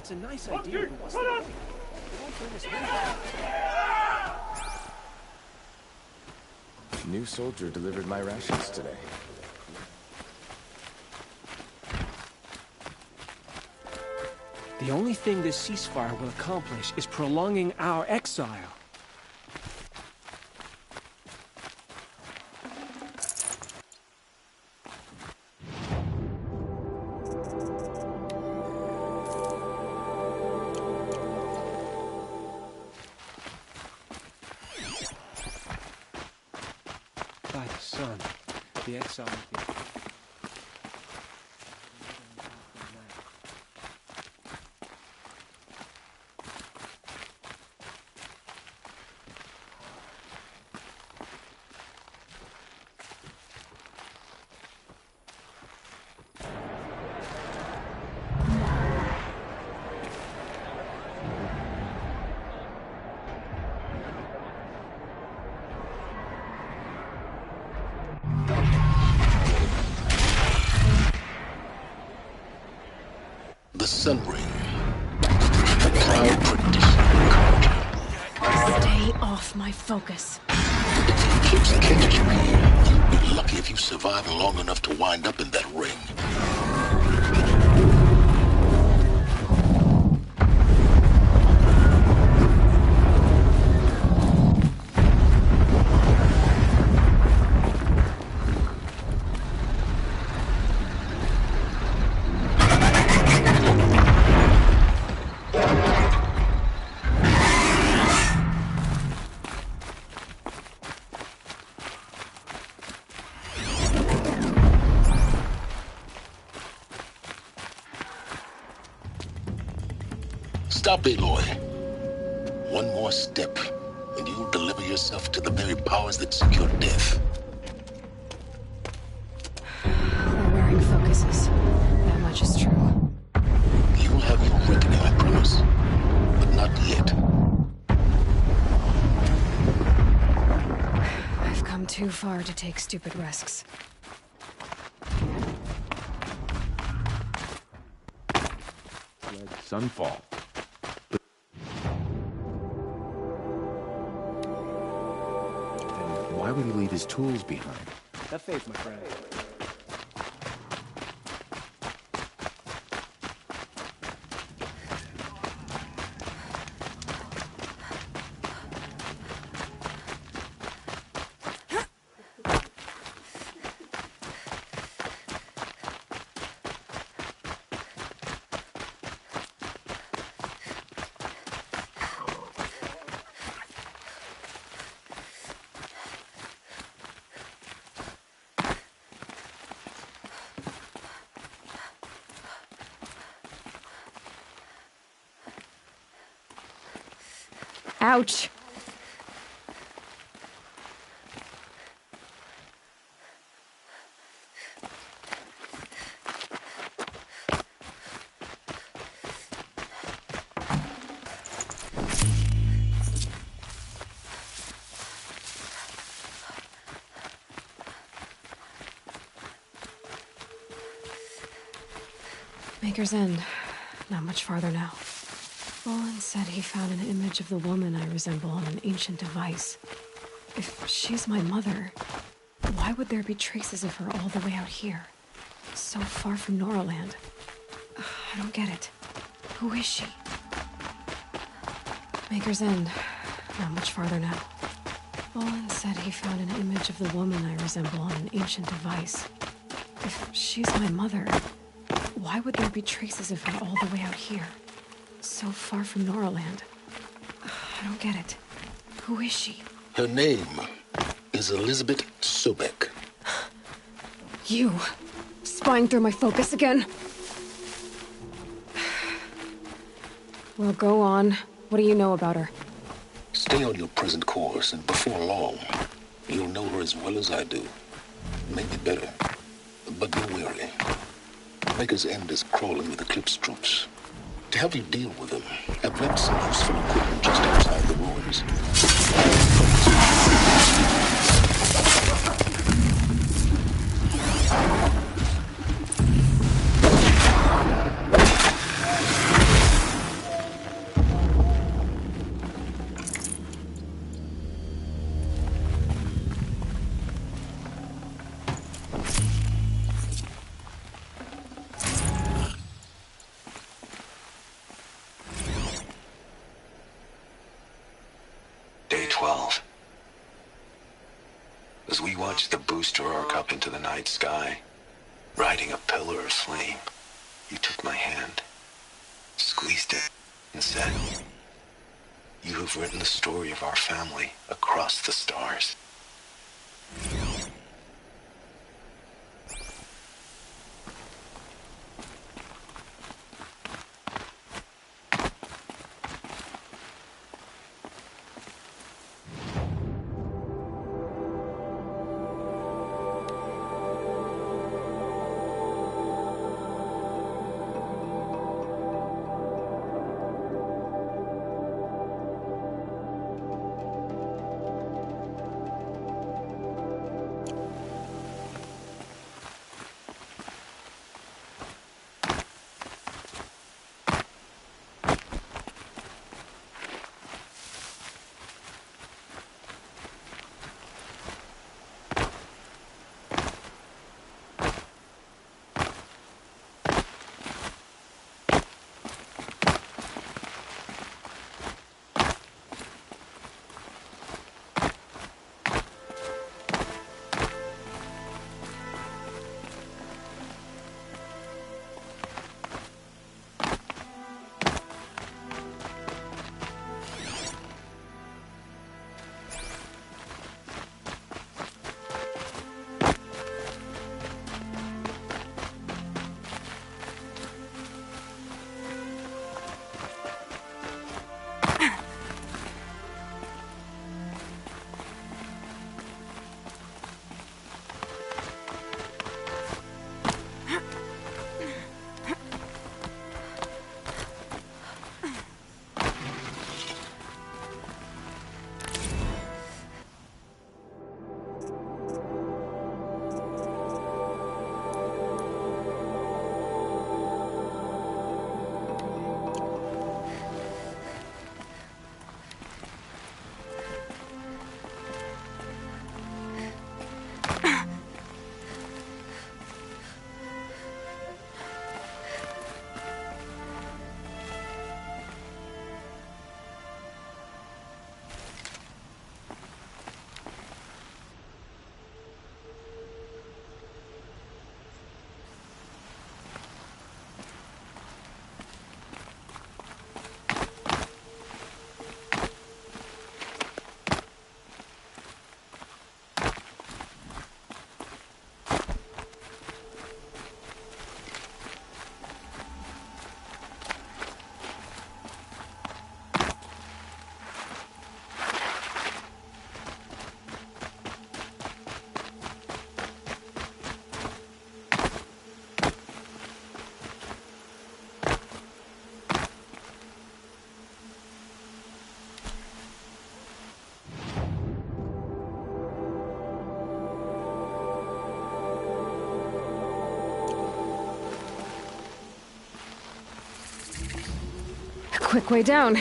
It's a nice idea, but what's the point? It won't bring us anywhere. New soldier delivered my rations today. The only thing this ceasefire will accomplish is prolonging our exile. By the sun, the exile will be... The Sunring. The proud tradition of culture. Stay off my focus. If the eclipse catches you here, you'll be lucky if you survive long enough to wind up in that ring. Stop, Aloy. One more step, and you'll deliver yourself to the very powers that seek your death. We're wearing focuses. That much is true. You'll have your reckoning, I promise. But not yet. I've come too far to take stupid risks. Sunfall. Why would he leave his tools behind? Have faith, my friend. Ouch! Maker's End. Not much farther now. Roland said he found an image of the woman I resemble on an ancient device. If she's my mother, why would there be traces of her all the way out here? So far from Noraland. I don't get it. Who is she? Maker's End. Not much farther now. Roland said he found an image of the woman I resemble on an ancient device. If she's my mother, why would there be traces of her all the way out here? So far from Noraland. I don't get it. Who is she? Her name is Elizabeth Sobek. You! Spying through my focus again? Well, go on. What do you know about her? Stay on your present course, and before long, you'll know her as well as I do. Maybe better. But be wary. Maker's End is crawling with Eclipse troops. To help you deal with them, I've left some useful equipment just outside the ruins. As we watched the booster arc up into the night sky, riding a pillar of flame, you took my hand, squeezed it, and said, "You have written the story of our family across the stars." Quick way down.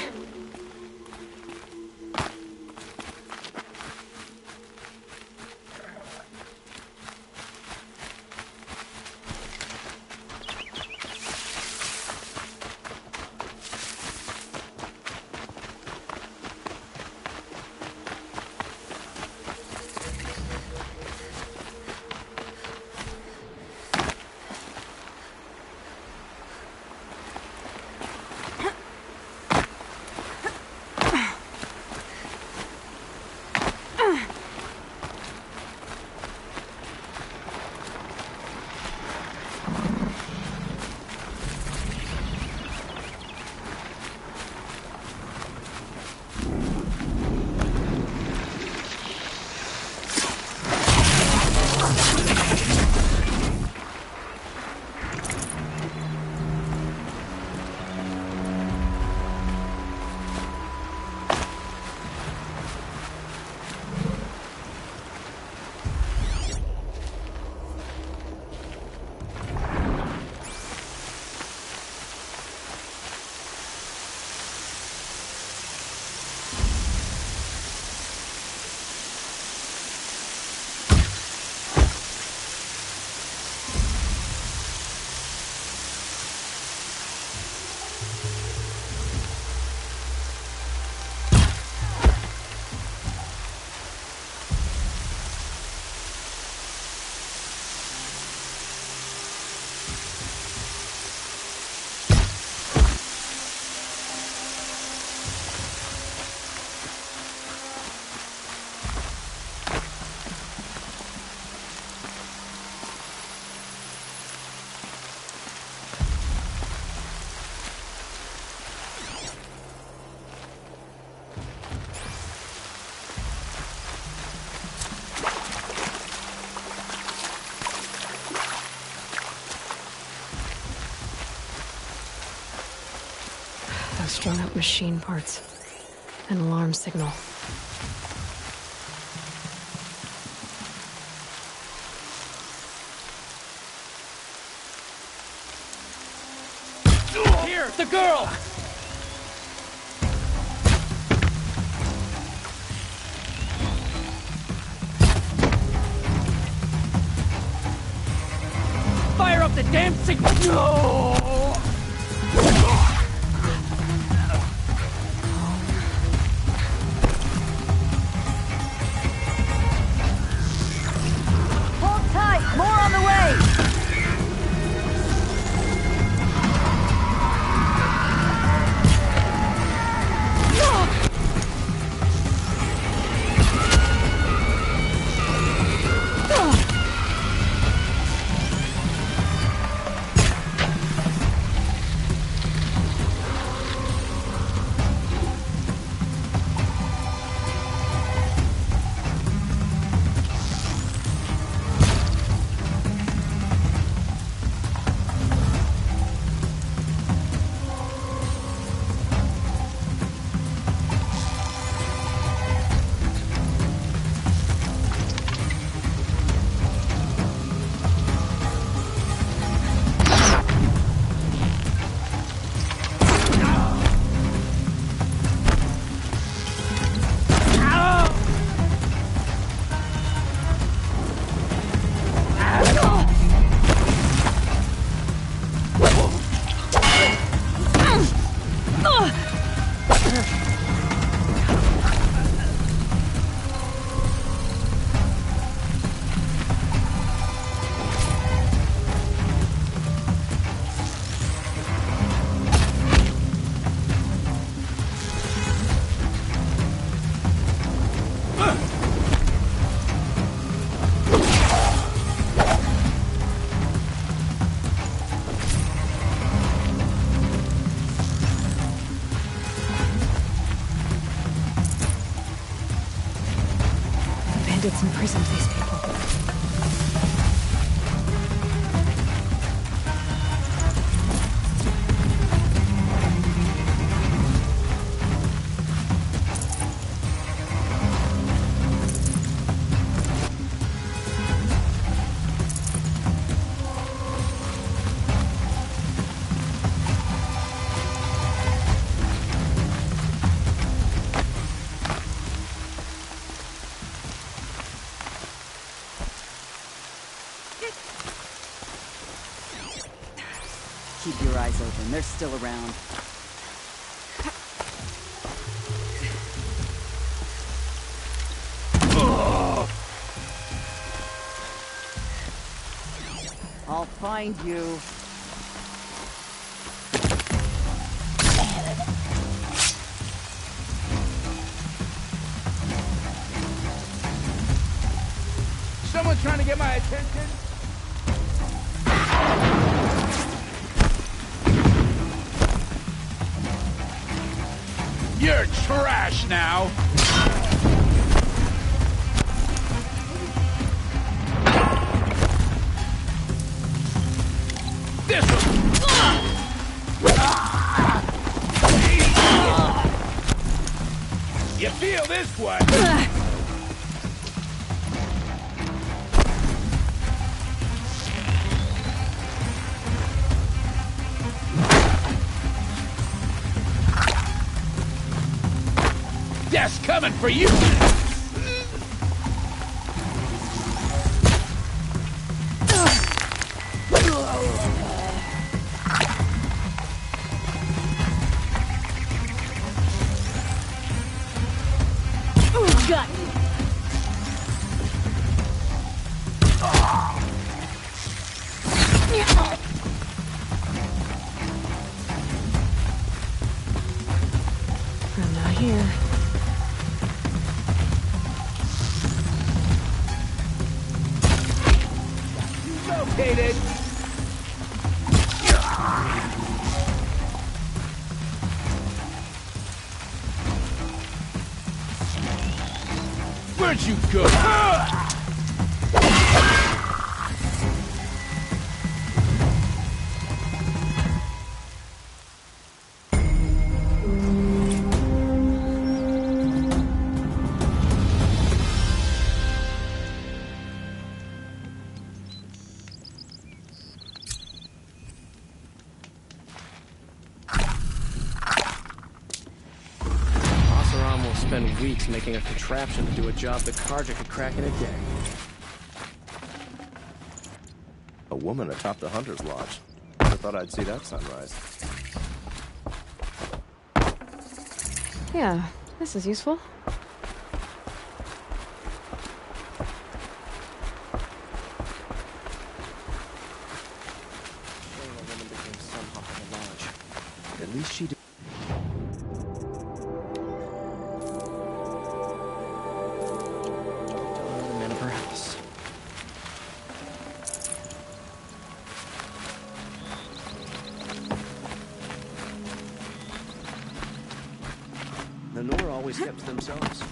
strung up machine parts. An alarm signal. Here, the girl! Fire up the damn signal! No! Hold tight! More on the way! Bandits imprisoned these people. Keep your eyes open. They're still around. I'll find you. Someone trying to get my attention? You're trash now! This one! You feel this one? Death's coming for you! Got you. I'm not here. Located! Where'd you go? weeks making a contraption to do a job that Carja could crack in a day. A woman atop the Hunter's Lodge. Never thought I'd see that sunrise. Yeah, this is useful. Shame a woman became sun hop in the lodge. At least she did. The men of her house. The Nor always kept to themselves.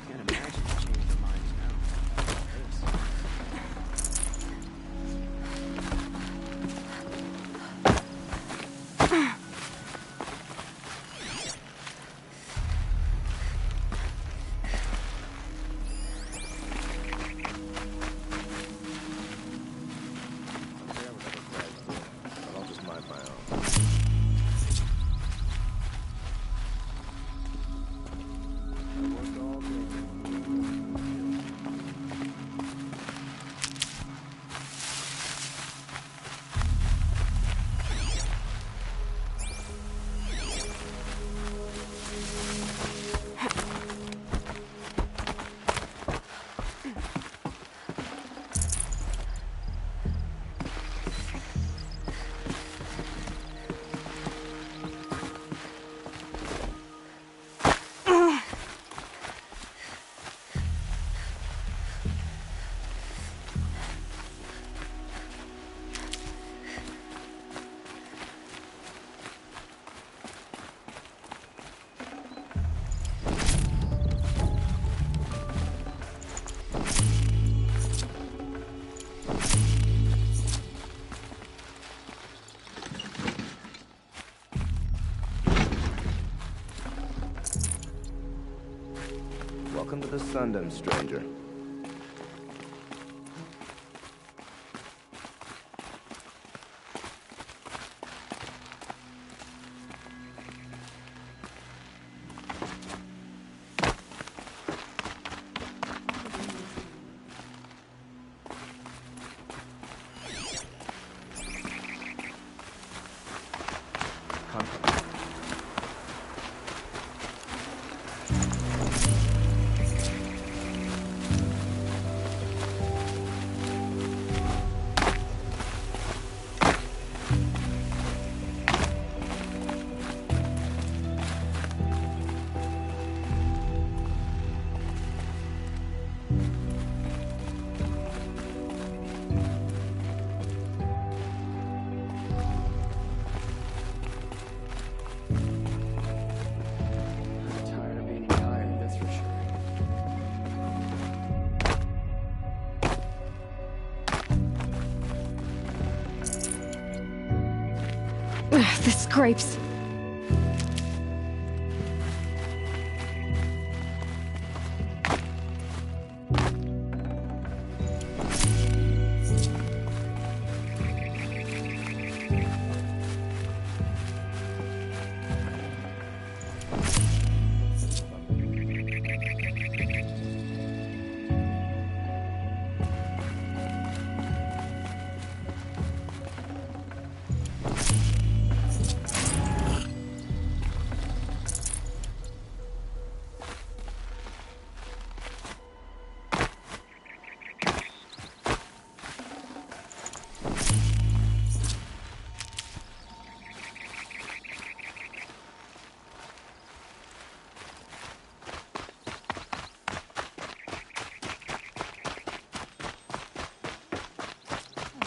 Can't imagine they changed their minds now. But I'll just mind my own. I worked all day. Welcome to the Sundom, stranger. I'm tired of being tired, that's for sure. Ugh, the scrapes.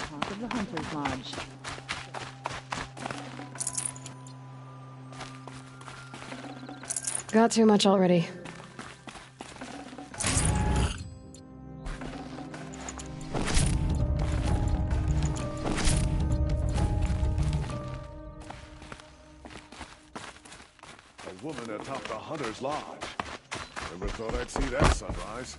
Talk of the Hunter's Lodge. Got too much already. A woman atop the Hunter's Lodge. Never thought I'd see that sunrise.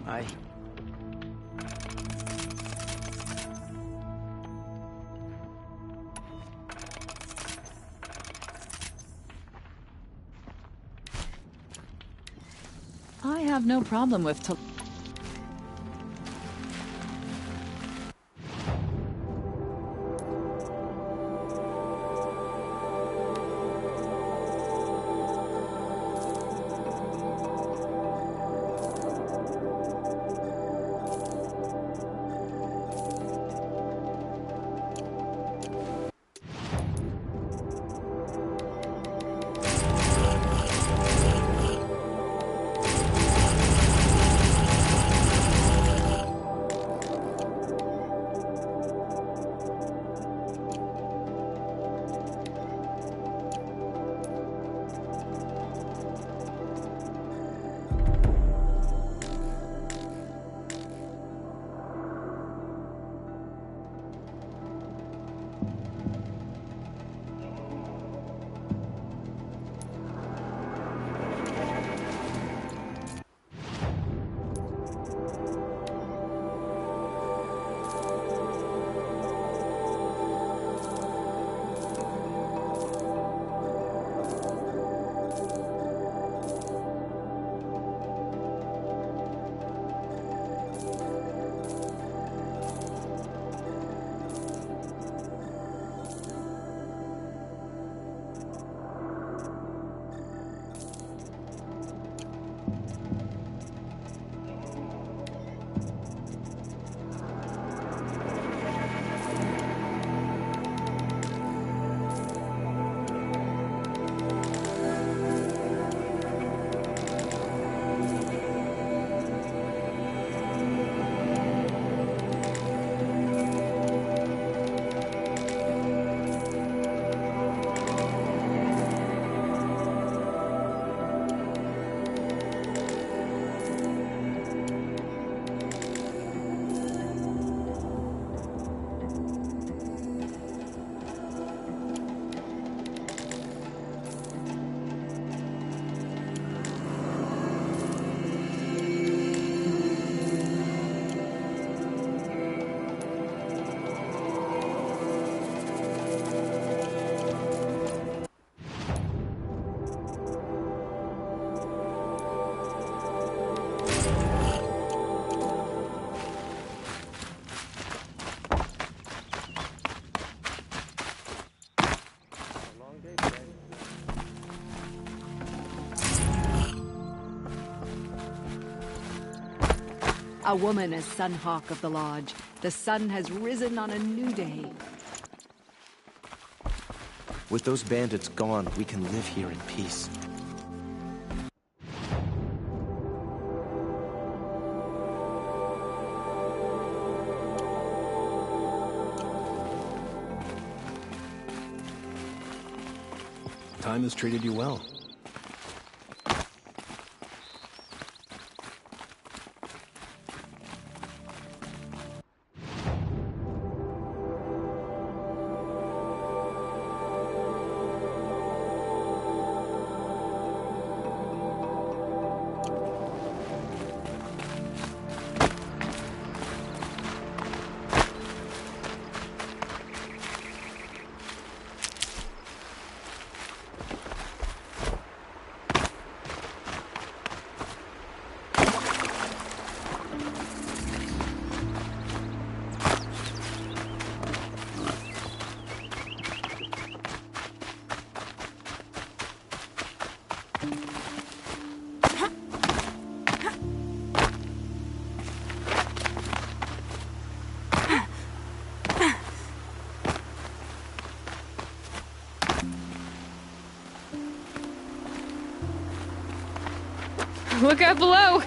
I... I have no problem with a woman as Sunhawk of the Lodge. The sun has risen on a new day. With those bandits gone, we can live here in peace. Time has treated you well. Look out below!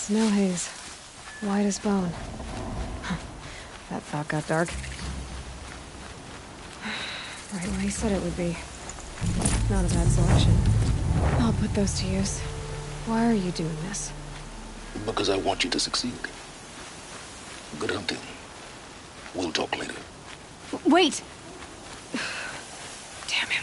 Snow haze. White as bone. That thought got dark. Right where he said it would be. Not a bad selection. I'll put those to use. Why are you doing this? Because I want you to succeed. Good hunting. We'll talk later. Wait! Damn him.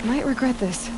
Might regret this.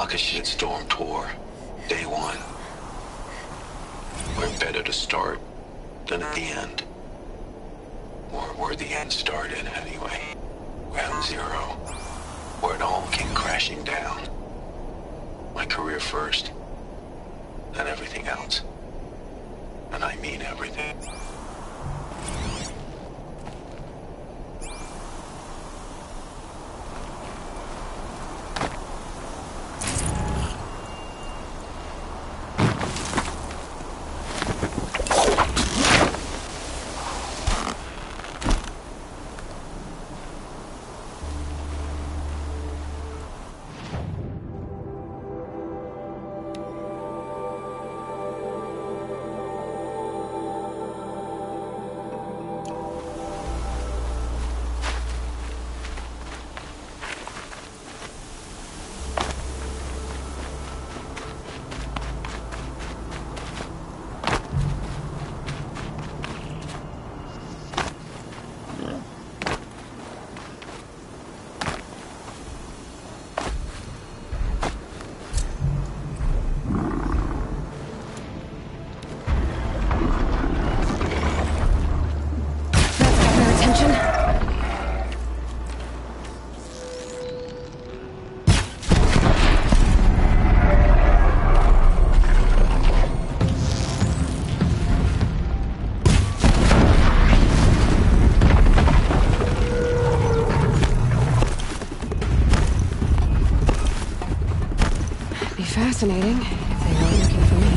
A shitstorm tour. Day one. We're better to start than at the end. Or where the end started, anyway. Ground zero. Where it all came crashing down. My career first. And everything else. And I mean everything. fascinating, if they weren't looking for me.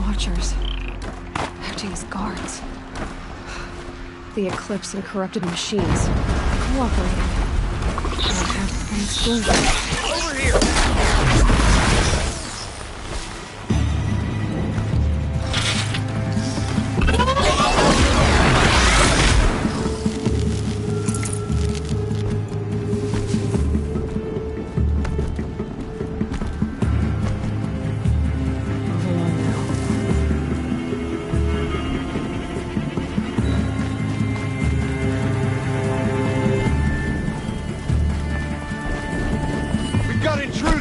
Watchers, acting as guards. The Eclipse and corrupted machines cooperating. Don't have things going. Over here! Got intruders!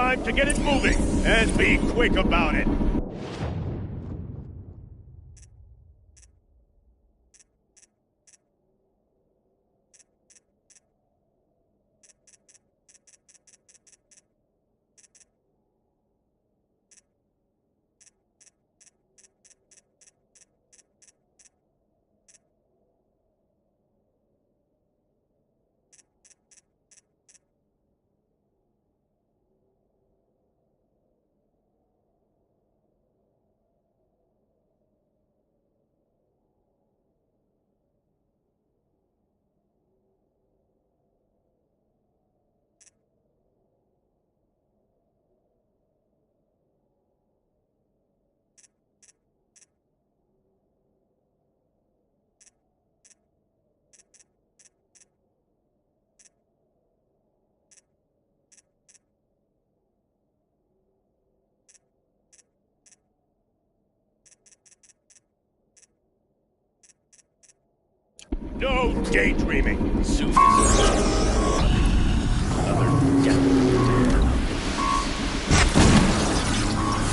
Time to get it moving, and be quick about it. No daydreaming. Soon. Another death.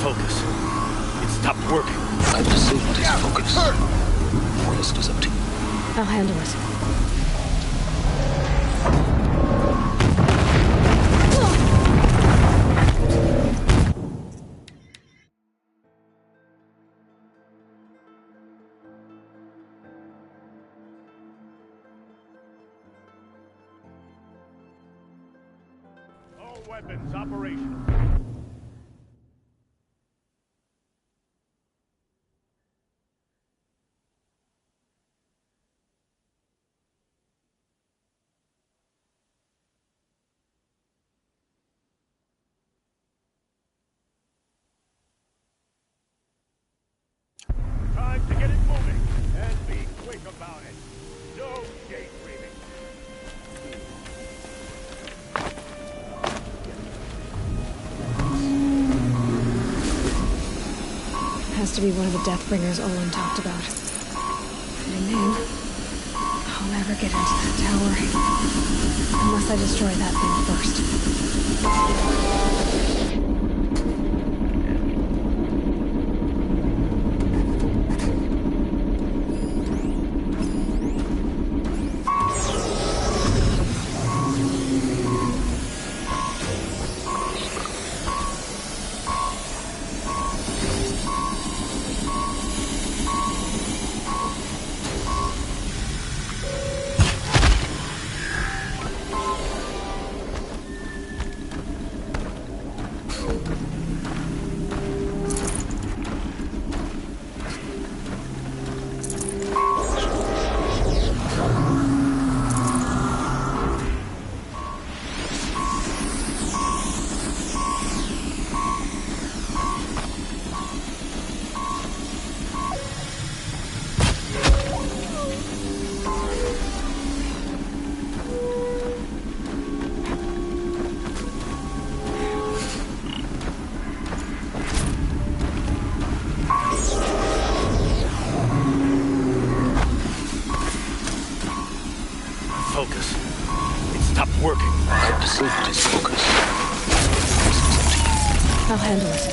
Focus. It stopped working. I've disabled his focus. The rest is up to you. I'll handle it. All weapons operational. Time to get it moving, and be quick about it. No daydreaming. Has to be one of the Deathbringers Olin talked about. Fitting name. I'll never get into that tower. Unless I destroy that thing first. Focus. It stopped working. I've disabled his focus. I'll handle it.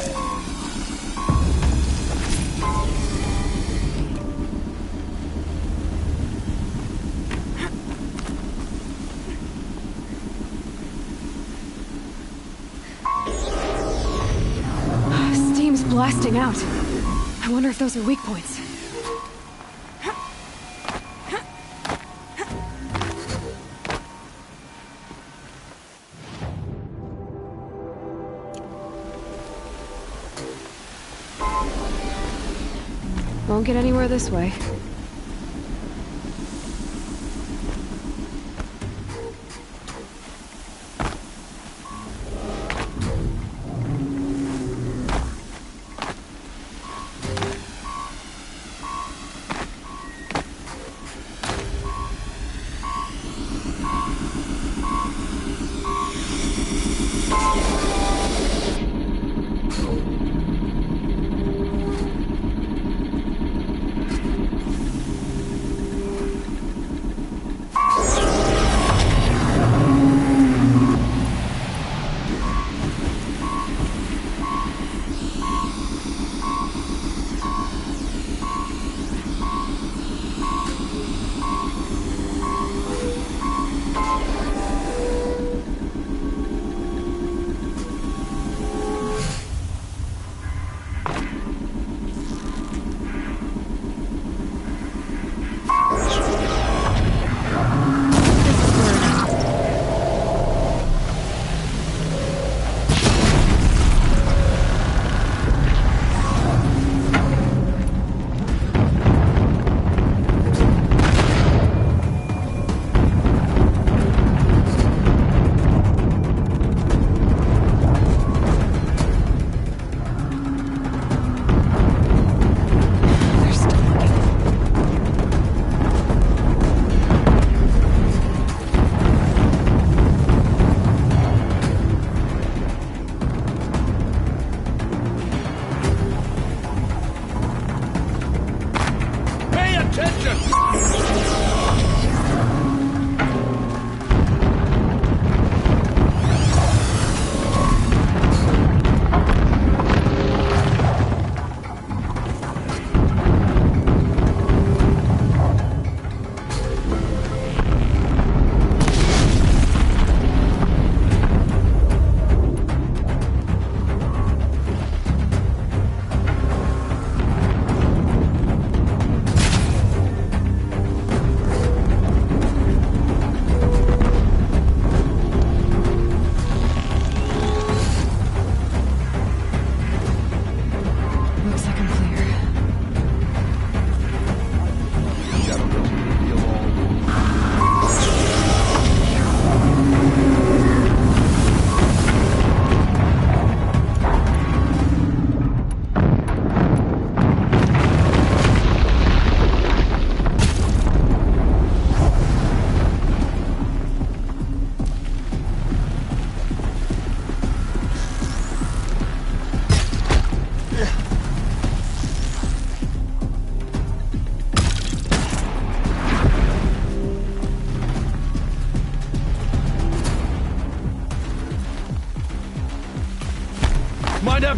Steam's blasting out. I wonder if those are weak points. Won't get anywhere this way.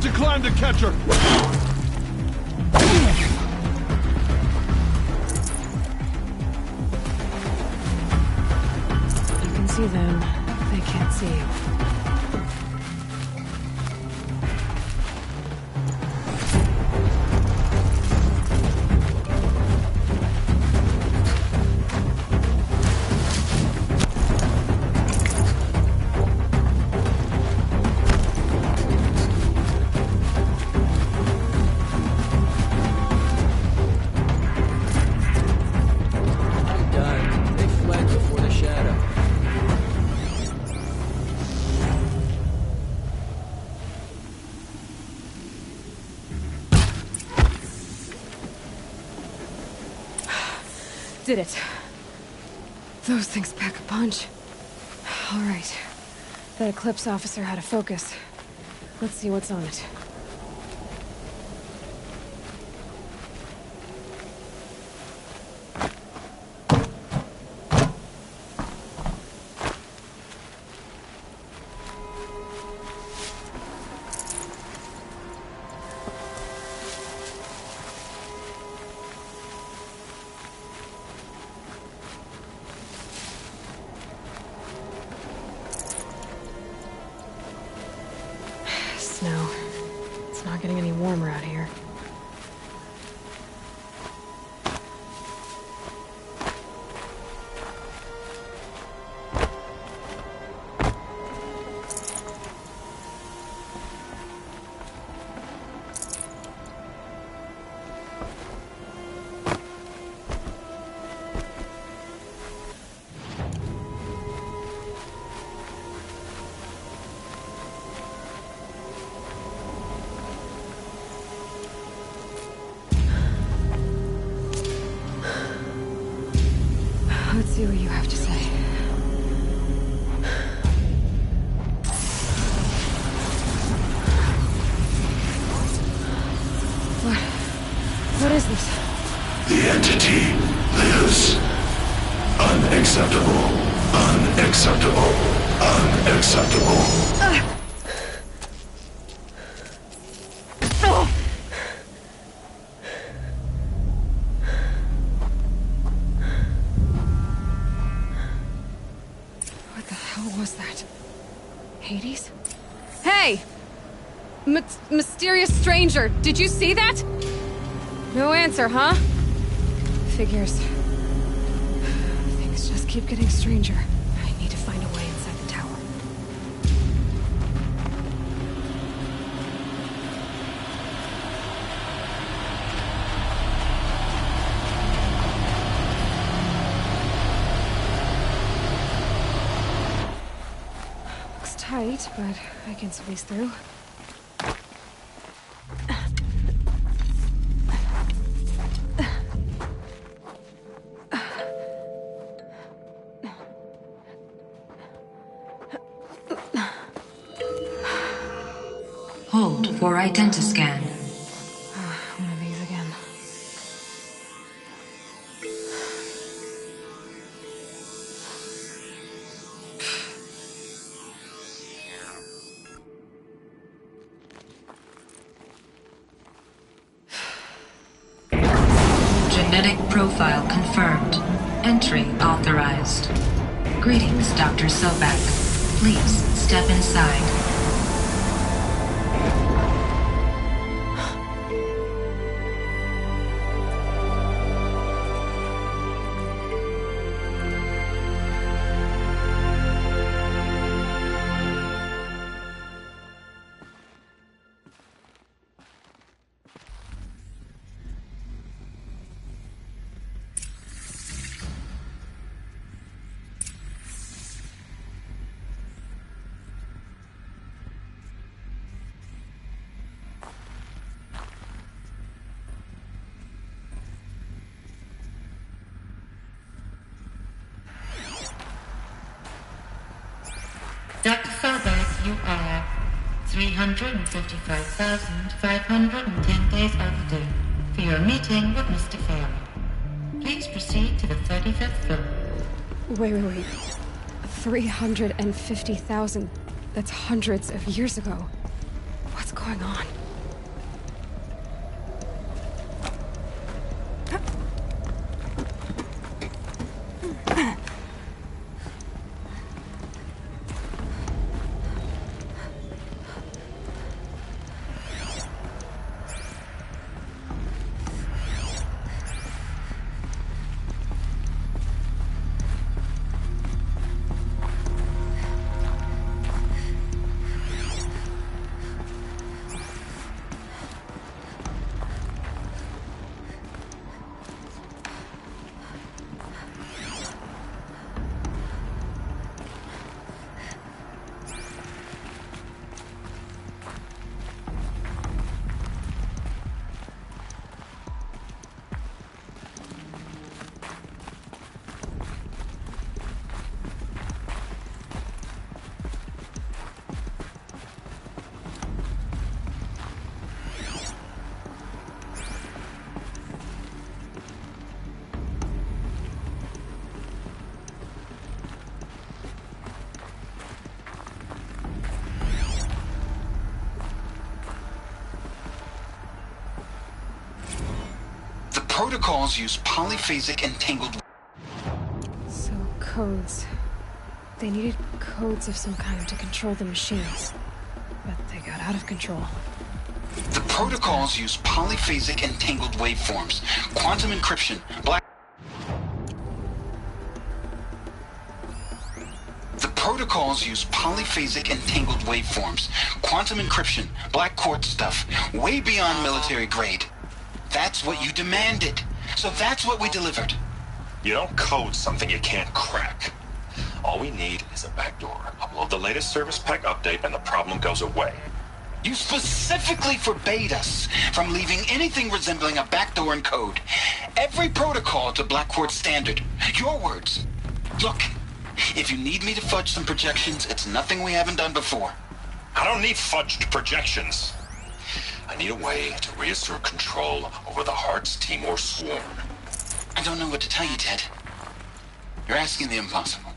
to climb to catch her! You can see them. They can't see you. I'm done. They fled before the shadow. Did it. Those things pack a punch. All right. That Eclipse officer had a focus. Let's see what's on it. Snow. It's not getting any warmer out here. Let's see what you have to say. What is this? The entity lives. Unacceptable. Unacceptable. Unacceptable. What the hell was that? Hades? Hey! Mysterious stranger, did you see that? No answer, huh? Figures. Things just keep getting stranger. I need to find a way inside the tower. Looks tight, but I can squeeze through. Hold for identiscan. One of these again. Genetic profile confirmed. Entry authorized. Greetings, Dr. Sobek. Please step inside. Dr. Sobek, you are 355,510 days overdue for your meeting with Mr. Fair. Please proceed to the 35th floor. Wait. 350,000. That's hundreds of years ago. What's going on? Protocols use polyphasic entangled... So, codes. They needed codes of some kind to control the machines. But they got out of control. The protocols use polyphasic entangled waveforms, quantum encryption, black... The protocols use polyphasic entangled waveforms, quantum encryption, black quartz stuff, way beyond military grade. That's what you demanded. So that's what we delivered. You don't code something you can't crack. All we need is a backdoor. Upload the latest service pack update and the problem goes away. You specifically forbade us from leaving anything resembling a backdoor in code. Every protocol to Black Quartz standard. Your words. Look, if you need me to fudge some projections, it's nothing we haven't done before. I don't need fudged projections. I need a way to reassert control over the Hearts Timor swarm. I don't know what to tell you, Ted. You're asking the impossible.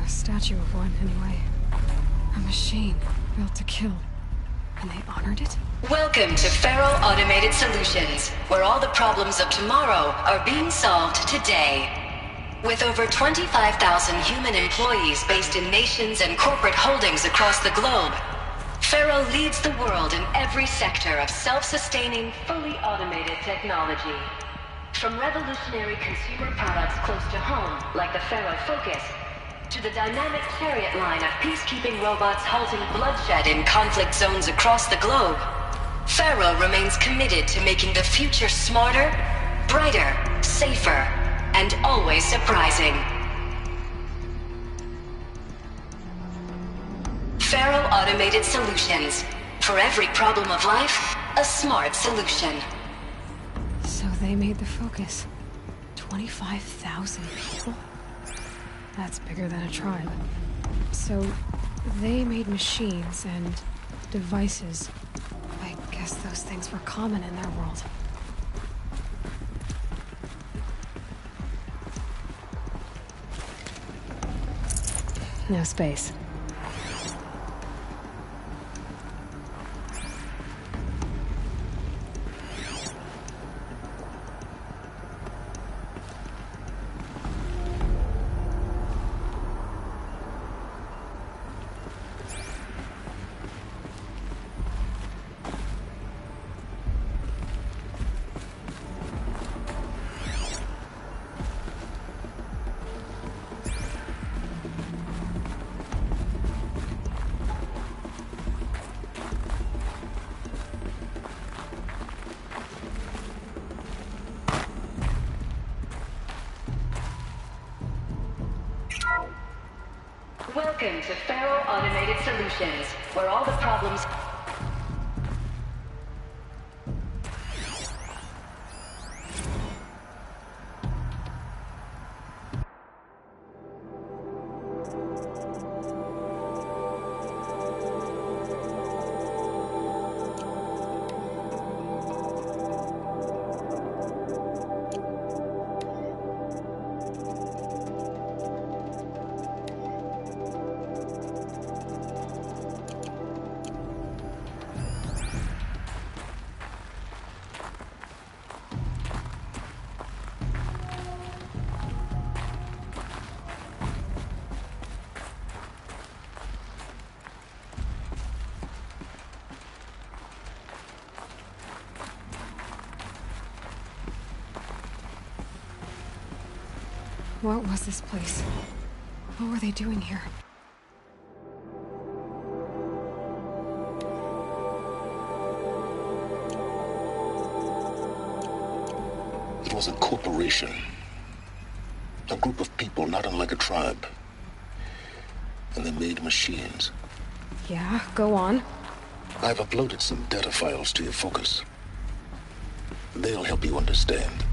Statue of one, anyway. A machine built to kill. And they honored it? Welcome to Feral Automated Solutions, where all the problems of tomorrow are being solved today. With over 25,000 human employees based in nations and corporate holdings across the globe, Feral leads the world in every sector of self-sustaining, fully automated technology. From revolutionary consumer products close to home, like the Faro Focus, to the dynamic chariot line of peacekeeping robots halting bloodshed in conflict zones across the globe, Faro remains committed to making the future smarter, brighter, safer, and always surprising. Faro Automated Solutions. For every problem of life, a smart solution. So they made the Focus. 25,000 people? That's bigger than a tribe. So they made machines and devices. I guess those things were common in their world. No space. Welcome to Faro Automated Solutions, where all the problems... What was this place? What were they doing here? It was a corporation. A group of people not unlike a tribe. And they made machines. Yeah, go on. I've uploaded some data files to your focus. They'll help you understand.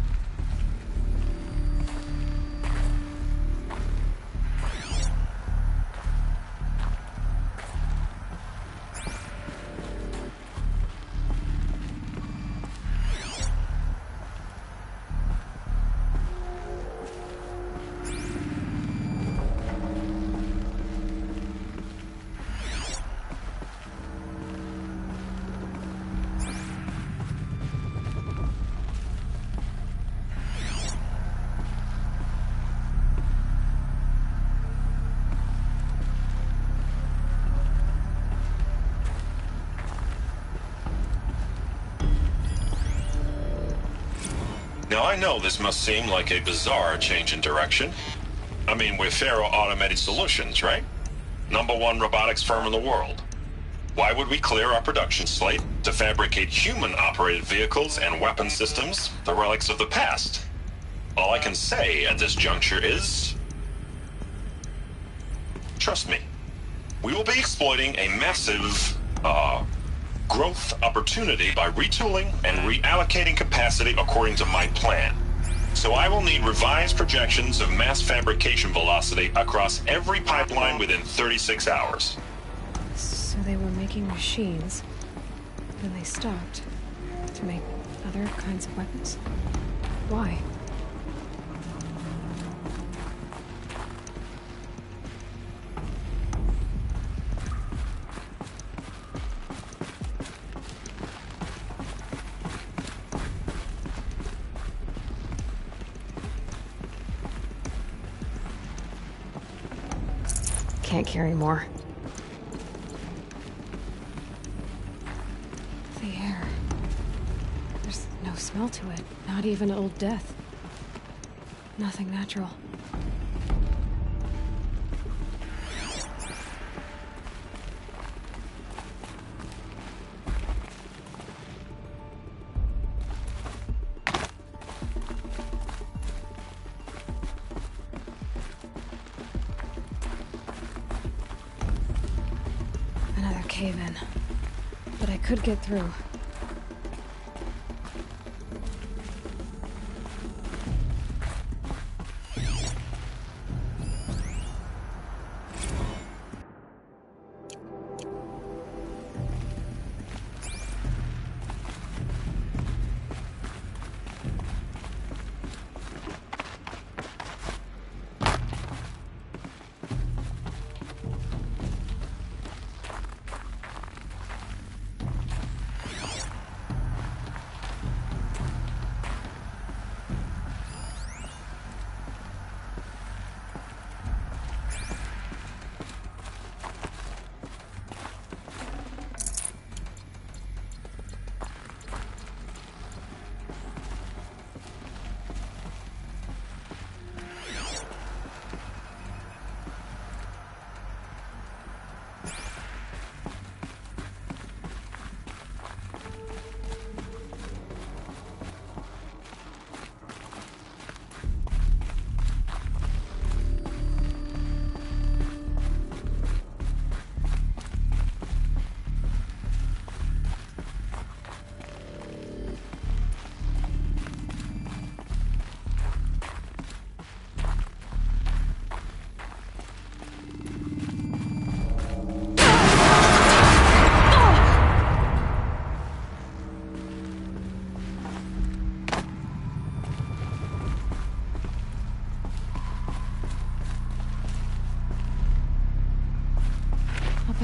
Now, I know this must seem like a bizarre change in direction. I mean, we're Faro Automated Solutions, right? #1 robotics firm in the world. Why would we clear our production slate to fabricate human-operated vehicles and weapon systems, the relics of the past? All I can say at this juncture is... trust me. We will be exploiting a massive, growth opportunity by retooling and reallocating capacity according to my plan. So I will need revised projections of mass fabrication velocity across every pipeline within 36 hours. So they were making machines, then they stopped to make other kinds of weapons? Why? Can't carry more. The air. There's no smell to it. Not even Old Death. Nothing natural. Cave-in. But I could get through.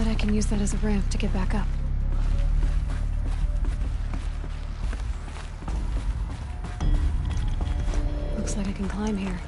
Bet I can use that as a ramp to get back up. Looks like I can climb here.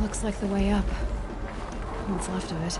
Looks like the way up. What's left of it.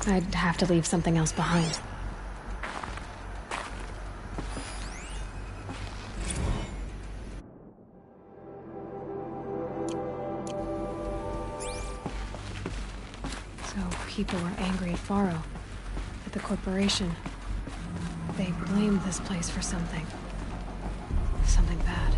I'd have to leave something else behind. So people were angry at Faro, at the corporation. They blamed this place for something. Something bad.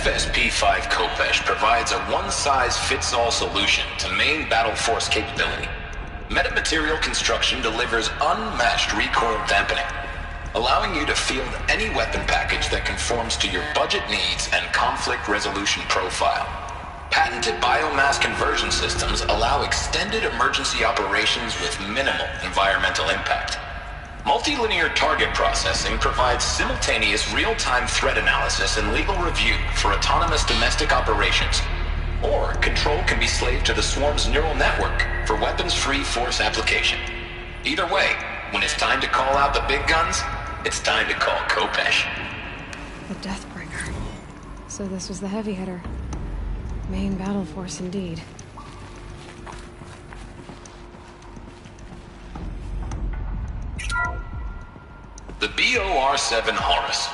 FSP-5 Khopesh provides a one-size-fits-all solution to main battle force capability. Metamaterial construction delivers unmatched recoil dampening, allowing you to field any weapon package that conforms to your budget needs and conflict resolution profile. Patented biomass conversion systems allow extended emergency operations with minimal environmental impact. Multilinear target processing provides simultaneous real-time threat analysis and legal review for autonomous domestic operations. Or control can be slaved to the Swarm's neural network for weapons-free force application. Either way, when it's time to call out the big guns, it's time to call Khopesh. The Deathbringer. So this was the heavy hitter. Main battle force indeed. The BOR-7 Horus.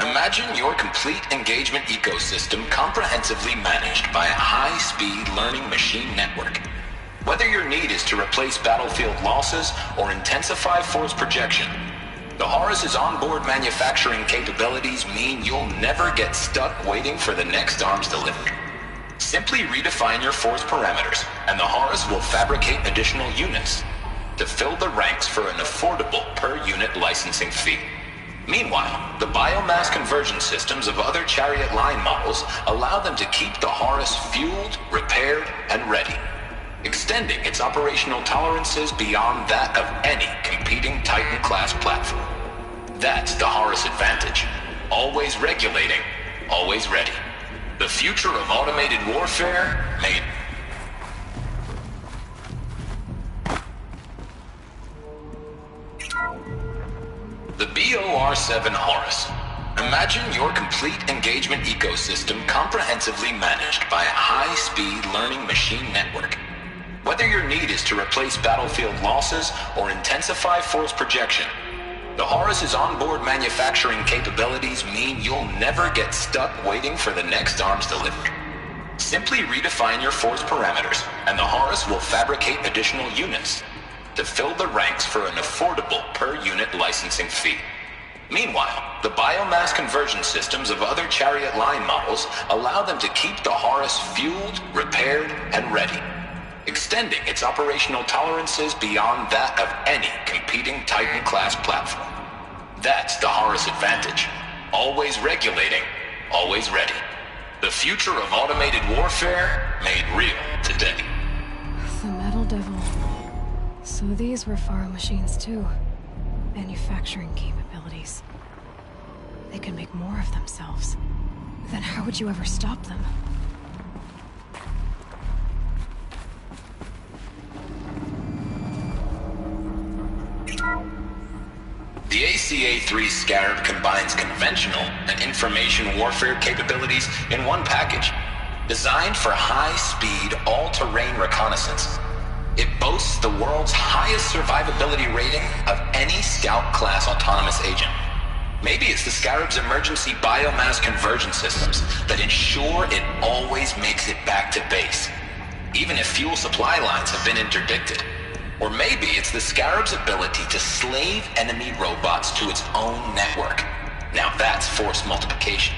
Imagine your complete engagement ecosystem comprehensively managed by a high-speed learning machine network. Whether your need is to replace battlefield losses or intensify force projection, The Horus's onboard manufacturing capabilities mean you'll never get stuck waiting for the next arms delivery. Simply redefine your force parameters, and the Horus will fabricate additional units to fill the ranks for an affordable per-unit licensing fee. Meanwhile, the biomass conversion systems of other Chariot line models allow them to keep the Horus fueled, repaired, and ready, extending its operational tolerances beyond that of any competing Titan-class platform. That's the Horus advantage. Always regulating, always ready. The future of automated warfare made... The BOR-7 Horus. Imagine your complete engagement ecosystem comprehensively managed by a high-speed learning machine network. Whether your need is to replace battlefield losses or intensify force projection, the Horus's onboard manufacturing capabilities mean you'll never get stuck waiting for the next arms delivery. Simply redefine your force parameters, and the Horus will fabricate additional units to fill the ranks for an affordable per-unit licensing fee. Meanwhile, the biomass conversion systems of other Chariot line models allow them to keep the Horus fueled, repaired, and ready, extending its operational tolerances beyond that of any competing Titan-class platform. That's the Horus advantage. Always regulating, always ready. The future of automated warfare made real today. The Metal Devil. So these were Faro machines too. Manufacturing capabilities. They can make more of themselves. Then how would you ever stop them? The ACA-3 Scarab combines conventional and information warfare capabilities in one package, designed for high-speed, all-terrain reconnaissance. It boasts the world's highest survivability rating of any Scout-class autonomous agent. Maybe it's the Scarab's emergency biomass conversion systems that ensure it always makes it back to base, even if fuel supply lines have been interdicted. Or maybe it's the Scarab's ability to slave enemy robots to its own network. Now that's force multiplication.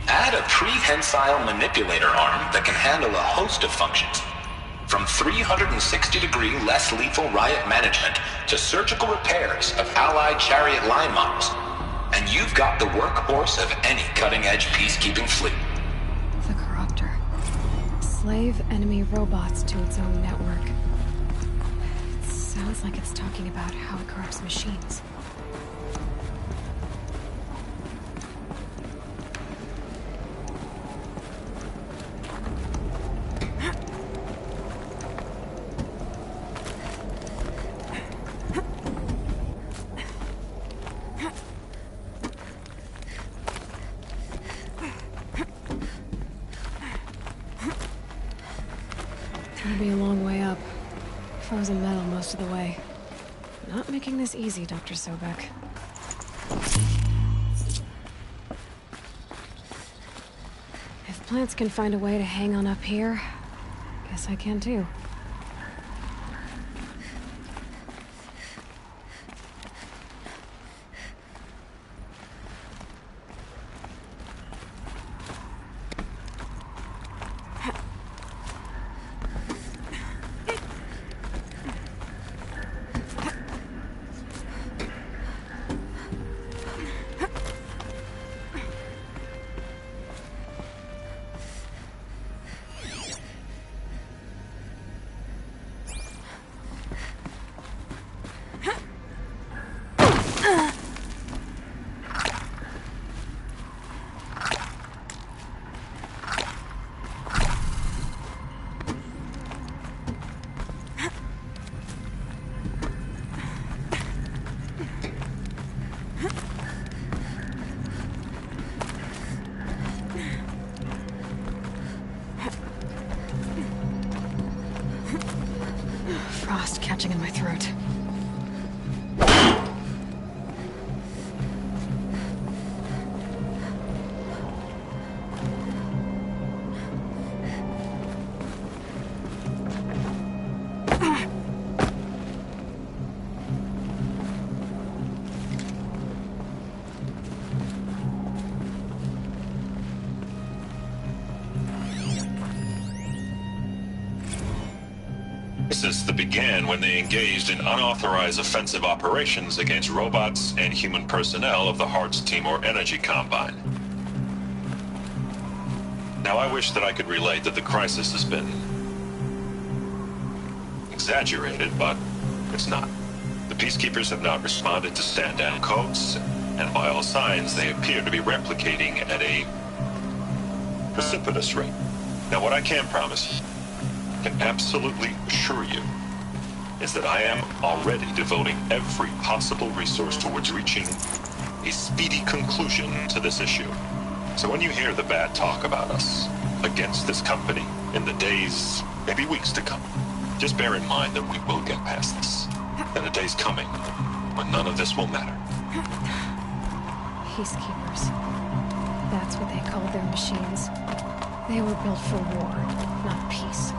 Add a prehensile manipulator arm that can handle a host of functions, from 360-degree less lethal riot management to surgical repairs of allied Chariot line models. And you've got the workhorse of any cutting-edge peacekeeping fleet. The Corruptor. Slave enemy robots to its own network. Sounds like it's talking about how it corrupts machines. Gonna be a long way up. Frozen metal most of the way. Not making this easy, Dr. Sobek. If plants can find a way to hang on up here, guess I can too. crisis that began when they engaged in unauthorized offensive operations against robots and human personnel of the Hearts Timor Energy Combine. Now, I wish that I could relate that the crisis has been exaggerated, but it's not. The Peacekeepers have not responded to stand-down codes, and by all signs, they appear to be replicating at a precipitous rate. Now, what I can promise, can absolutely assure you, is that I am already devoting every possible resource towards reaching a speedy conclusion to this issue. So when you hear the bad talk about us against this company in the days, maybe weeks to come, just bear in mind that we will get past this. And a day's coming when none of this will matter. Peacekeepers. That's what they call their machines. They were built for war, not peace.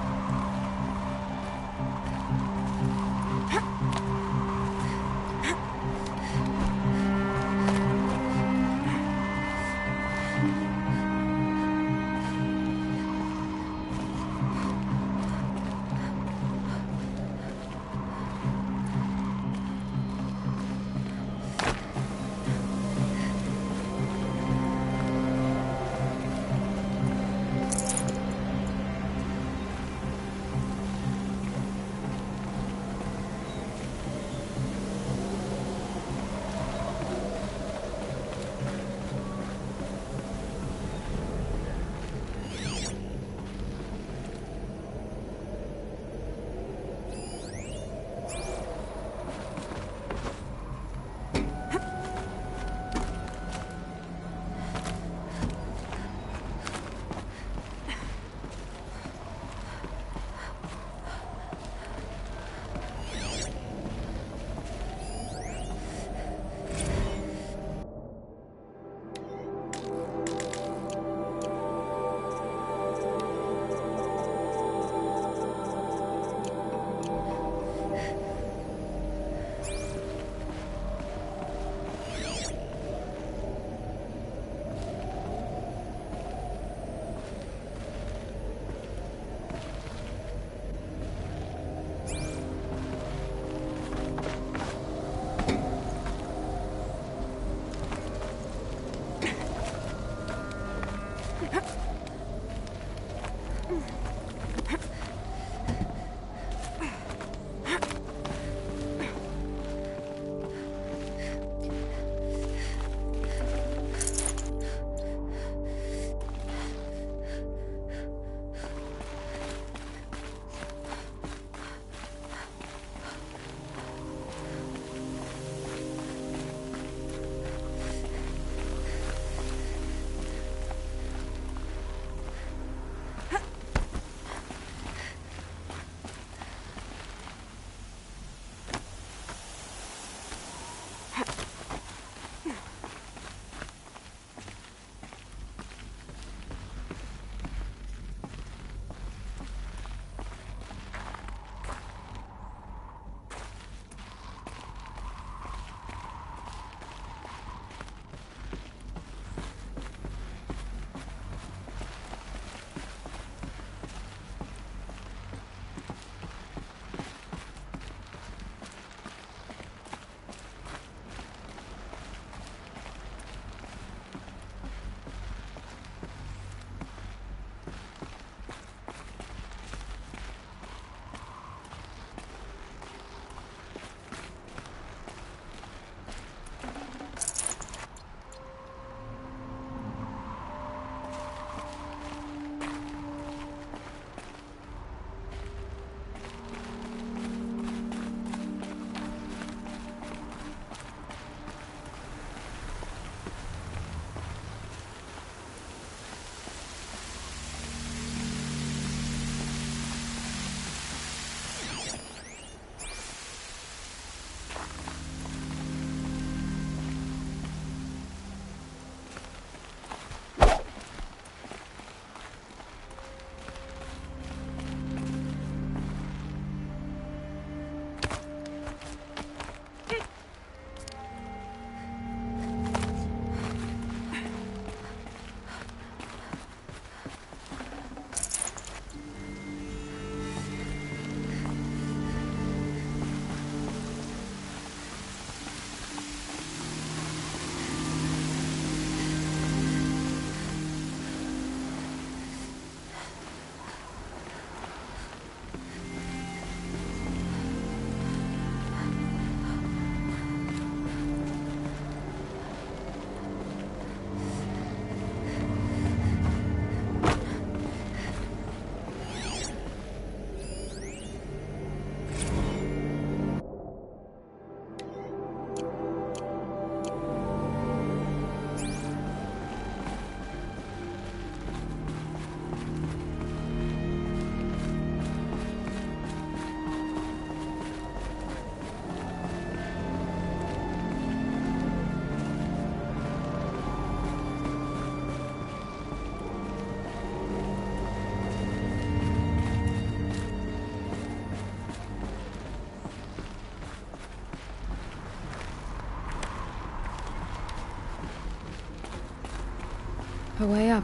a way up.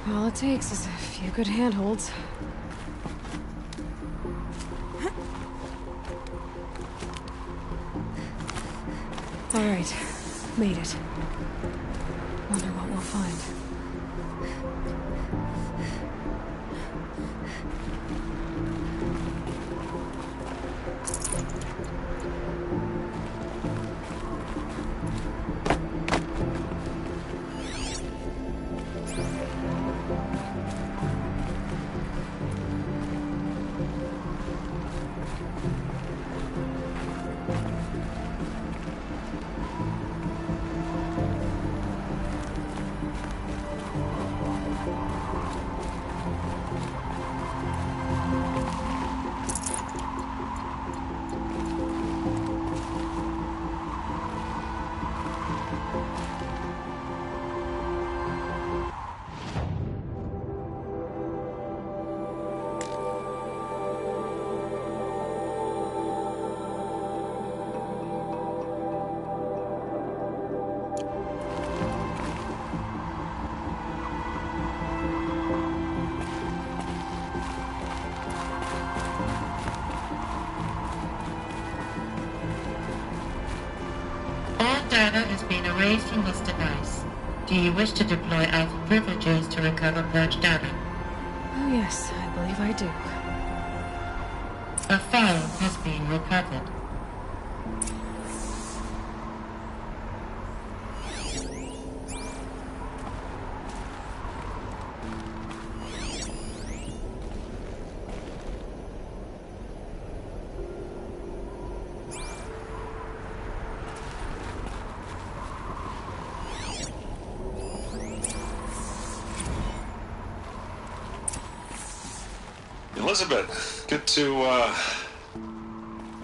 All it takes is a few good handholds. All right, made it. Wonder what we'll find. Data is being erased from this device. Do you wish to deploy Alpha privileges to recover purged data? Oh yes, I believe I do. A file has been recovered. Elizabeth, good to,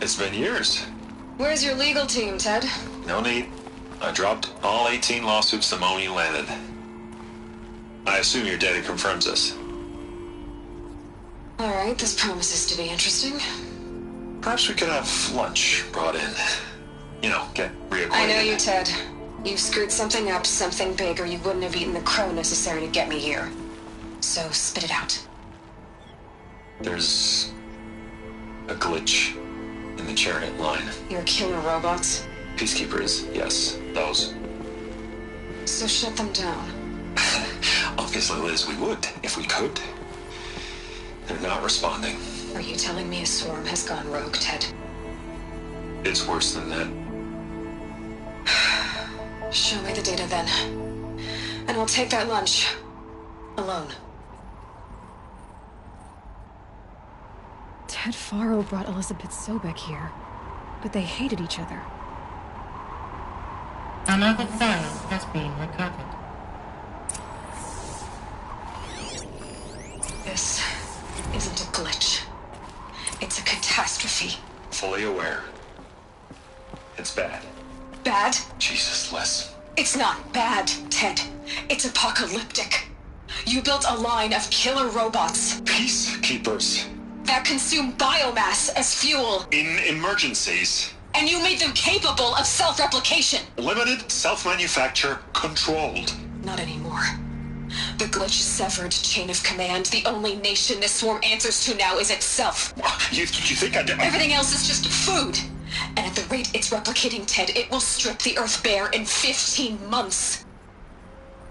it's been years. Where's your legal team, Ted? No need. I dropped all 18 lawsuits the moment you landed. I assume your data confirms this. All right, this promises to be interesting. Perhaps we could have lunch brought in. You know, get reacquainted. I know you, Ted. You've screwed something up, something big, or you wouldn't have eaten the crow necessary to get me here. So spit it out. There's a glitch in the chariot line. Your killer robots? Peacekeepers, yes, those. So shut them down. Obviously, Liz, we would, if we could. They're not responding. Are you telling me a swarm has gone rogue, Ted? It's worse than that. Show me the data then. And I'll take that lunch. Alone. Ted Faro brought Elizabeth Sobek here, but they hated each other. Another file has been recovered. This isn't a glitch. It's a catastrophe. Fully aware. It's bad. Bad? Jesus, Les. It's not bad, Ted. It's apocalyptic. You built a line of killer robots. Peacekeepers. That consume biomass as fuel. In emergencies. And you made them capable of self-replication. Limited, self-manufacture, controlled. Not anymore. The glitch severed chain of command. The only nation this swarm answers to now is itself. You think I did? Everything else is just food. And at the rate it's replicating, Ted, it will strip the Earth bare in 15 months.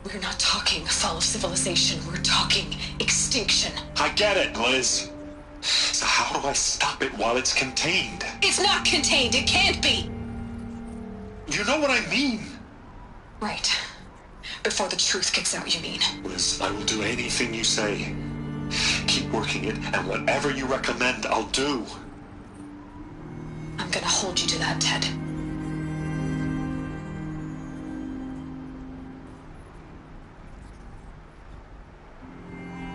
We're not talking fall of civilization. We're talking extinction. I get it, Liz. So how do I stop it while it's contained? It's not contained. It can't be. You know what I mean. Right. Before the truth gets out, you mean? Liz, I will do anything you say. Keep working it, and whatever you recommend, I'll do. I'm gonna hold you to that, Ted.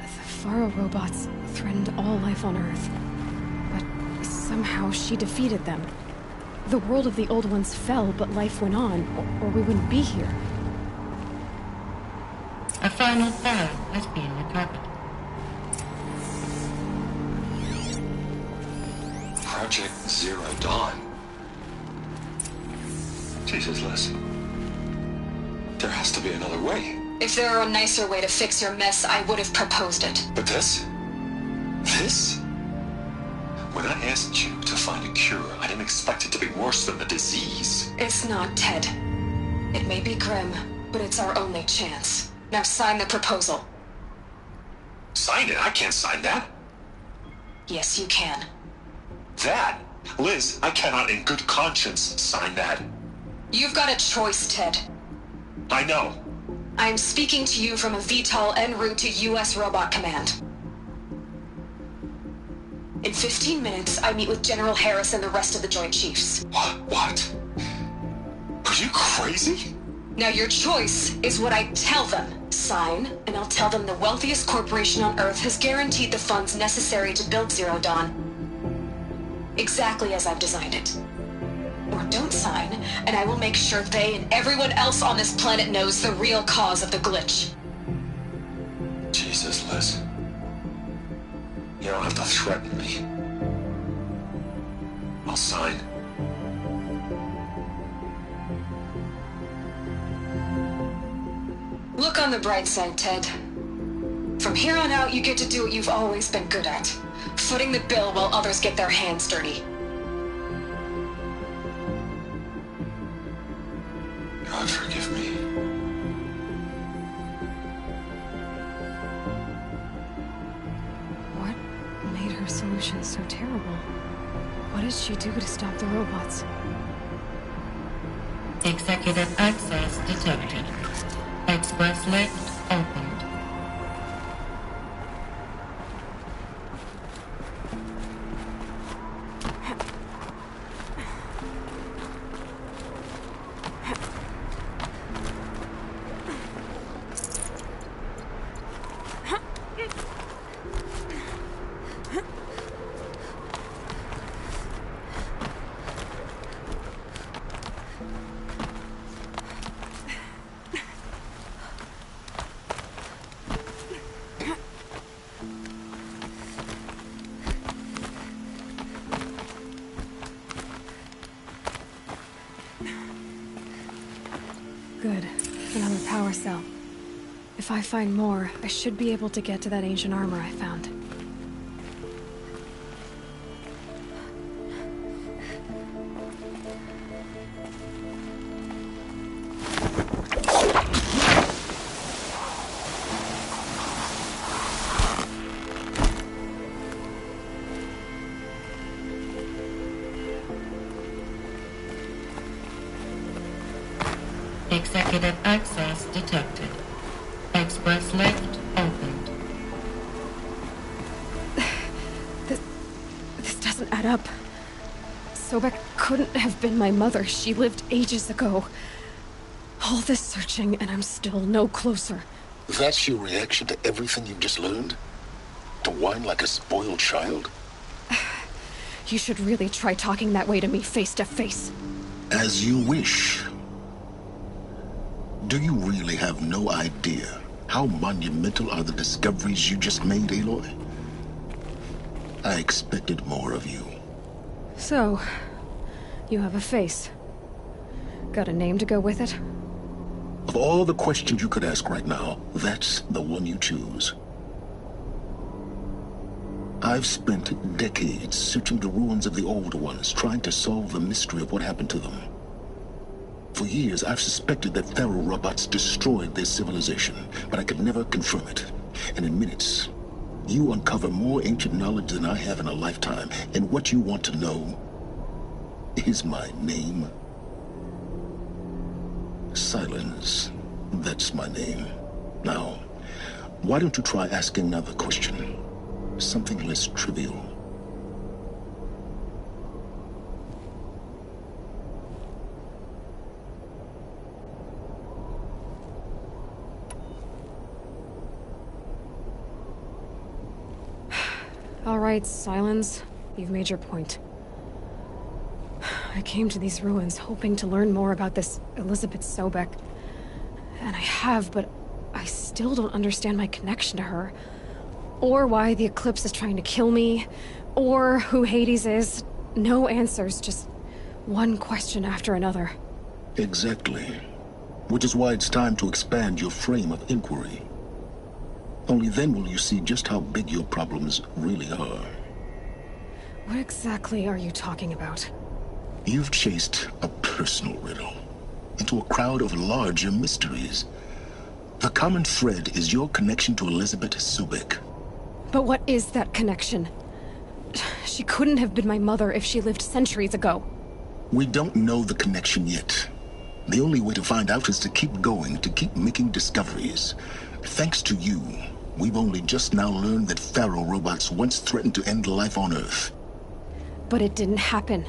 The Faro robots threatened all life on Earth. But somehow she defeated them. The world of the old ones fell, but life went on, or we wouldn't be here. A final file has been recovered. Project Zero Dawn. Jesus, Liz. There has to be another way. If there were a nicer way to fix your mess, I would have proposed it. But this? When I asked you to find a cure, I didn't expect it to be worse than the disease. It's not, Ted. It may be grim, but it's our only chance. Now sign the proposal. Sign it? I can't sign that. Yes, you can. That? Liz, I cannot in good conscience sign that. You've got a choice, Ted. I know. I'm speaking to you from a VTOL en route to U.S. Robot Command. In 15 minutes, I meet with General Harris and the rest of the Joint Chiefs. What? Are you crazy? Now your choice is what I tell them. Sign, and I'll tell them the wealthiest corporation on Earth has guaranteed the funds necessary to build Zero Dawn. Exactly as I've designed it. Or don't sign, and I will make sure they and everyone else on this planet knows the real cause of the glitch. Jesus, Liz. You don't have to threaten me. I'll sign. Look on the bright side, Ted. From here on out, you get to do what you've always been good at. Footing the bill while others get their hands dirty. God forgive me. What made her solution so terrible? What did she do to stop the robots? Executive access detected. Express lift opened. Good. Another power cell. If I find more, I should be able to get to that ancient armor I found. Executive access detected. Express lift opened. This doesn't add up. Sobek couldn't have been my mother. She lived ages ago. All this searching, and I'm still no closer. That's your reaction to everything you've just learned? To whine like a spoiled child? You should really try talking that way to me face to face. As you wish. Do you really have no idea how monumental are the discoveries you just made, Aloy? I expected more of you. So, you have a face. Got a name to go with it? Of all the questions you could ask right now, that's the one you choose. I've spent decades searching the ruins of the older ones, trying to solve the mystery of what happened to them. For years, I've suspected that Faro robots destroyed their civilization, but I could never confirm it. And in minutes, you uncover more ancient knowledge than I have in a lifetime, and what you want to know is my name. Silence. That's my name. Now, why don't you try asking another question? Something less trivial. All right, Silence. You've made your point. I came to these ruins hoping to learn more about this Elizabeth Sobek. And I have, but I still don't understand my connection to her. Or why the Eclipse is trying to kill me. Or who Hades is. No answers, just one question after another. Exactly. Which is why it's time to expand your frame of inquiry. Only then will you see just how big your problems really are. What exactly are you talking about? You've chased a personal riddle into a crowd of larger mysteries. The common thread is your connection to Elizabeth Sobek. But what is that connection? She couldn't have been my mother if she lived centuries ago. We don't know the connection yet. The only way to find out is to keep going, to keep making discoveries. Thanks to you, we've only just now learned that Faro robots once threatened to end life on Earth. But it didn't happen.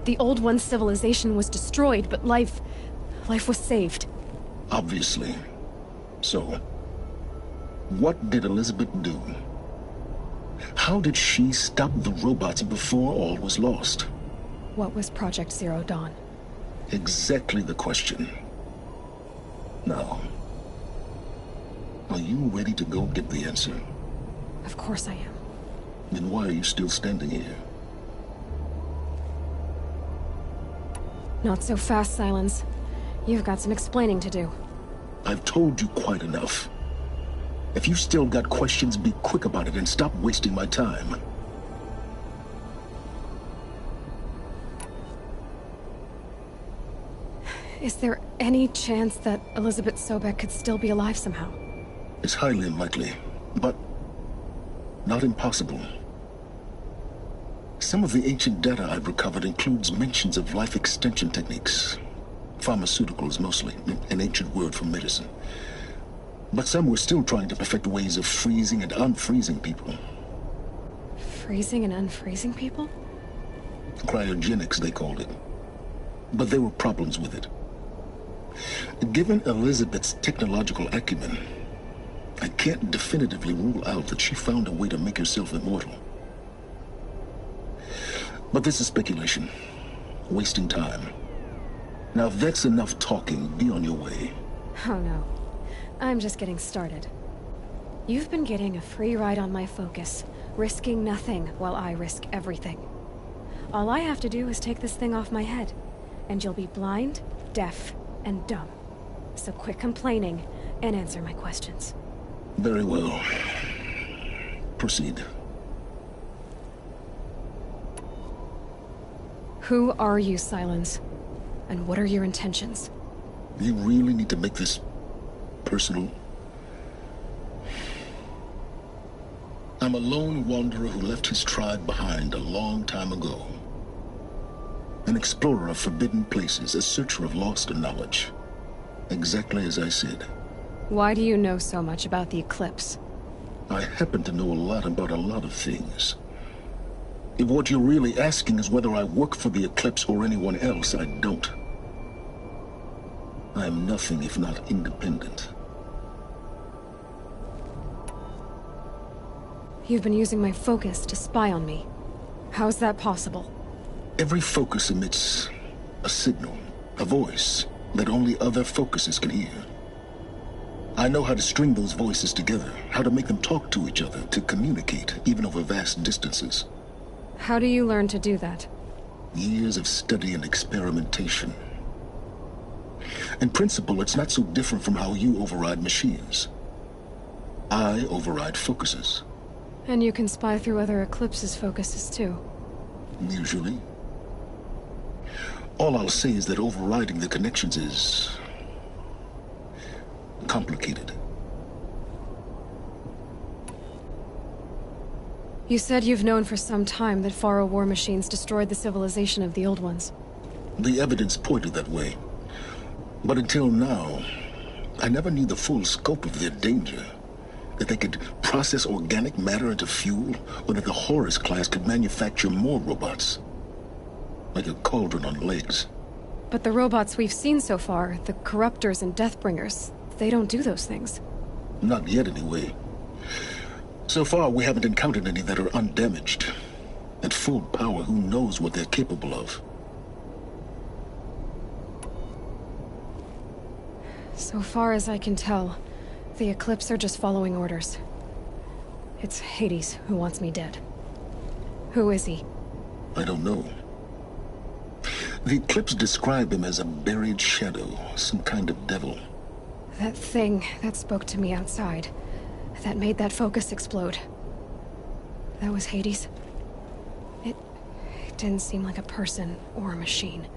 The Old One's civilization was destroyed, but life was saved. Obviously. So, what did Elizabeth do? How did she stop the robots before all was lost? What was Project Zero Dawn? Exactly the question. Now, are you ready to go get the answer? Of course I am. Then why are you still standing here? Not so fast, Silence. You've got some explaining to do. I've told you quite enough. If you've still got questions, be quick about it and stop wasting my time. Is there any chance that Elizabeth Sobek could still be alive somehow? It's highly unlikely, but not impossible. Some of the ancient data I've recovered includes mentions of life extension techniques. Pharmaceuticals, mostly, an ancient word for medicine. But some were still trying to perfect ways of freezing and unfreezing people. Freezing and unfreezing people? Cryogenics, they called it. But there were problems with it. Given Elizabeth's technological acumen, I can't definitively rule out that she found a way to make herself immortal. But this is speculation. Wasting time. Now, if that's enough talking, be on your way. Oh no. I'm just getting started. You've been getting a free ride on my focus, risking nothing while I risk everything. All I have to do is take this thing off my head, and you'll be blind, deaf, and dumb. So quit complaining and answer my questions. Very well. Proceed. Who are you, Silence? And what are your intentions? You really need to make this personal? I'm a lone wanderer who left his tribe behind a long time ago. An explorer of forbidden places, a searcher of lost knowledge. Exactly as I said. Why do you know so much about the Eclipse? I happen to know a lot about a lot of things. If what you're really asking is whether I work for the Eclipse or anyone else, I don't. I am nothing if not independent. You've been using my focus to spy on me. How's that possible? Every focus emits a signal, a voice, that only other focuses can hear. I know how to string those voices together, how to make them talk to each other, to communicate, even over vast distances. How do you learn to do that? Years of study and experimentation. In principle, it's not so different from how you override machines. I override focuses. And you can spy through other Eclipse's focuses too. Usually. All I'll say is that overriding the connections is complicated. You said you've known for some time that Faro war machines destroyed the civilization of the Old Ones. The evidence pointed that way. But until now, I never knew the full scope of their danger. That they could process organic matter into fuel, or that the Horus class could manufacture more robots. Like a cauldron on legs. But the robots we've seen so far, the Corruptors and Deathbringers, they don't do those things. Not yet, anyway. So far, we haven't encountered any that are undamaged. At full power, who knows what they're capable of? So far as I can tell, the Eclipse are just following orders. It's Hades who wants me dead. Who is he? I don't know. The Eclipse describe him as a buried shadow, some kind of devil. That thing that spoke to me outside, that made that focus explode. That was Hades. It didn't seem like a person or a machine.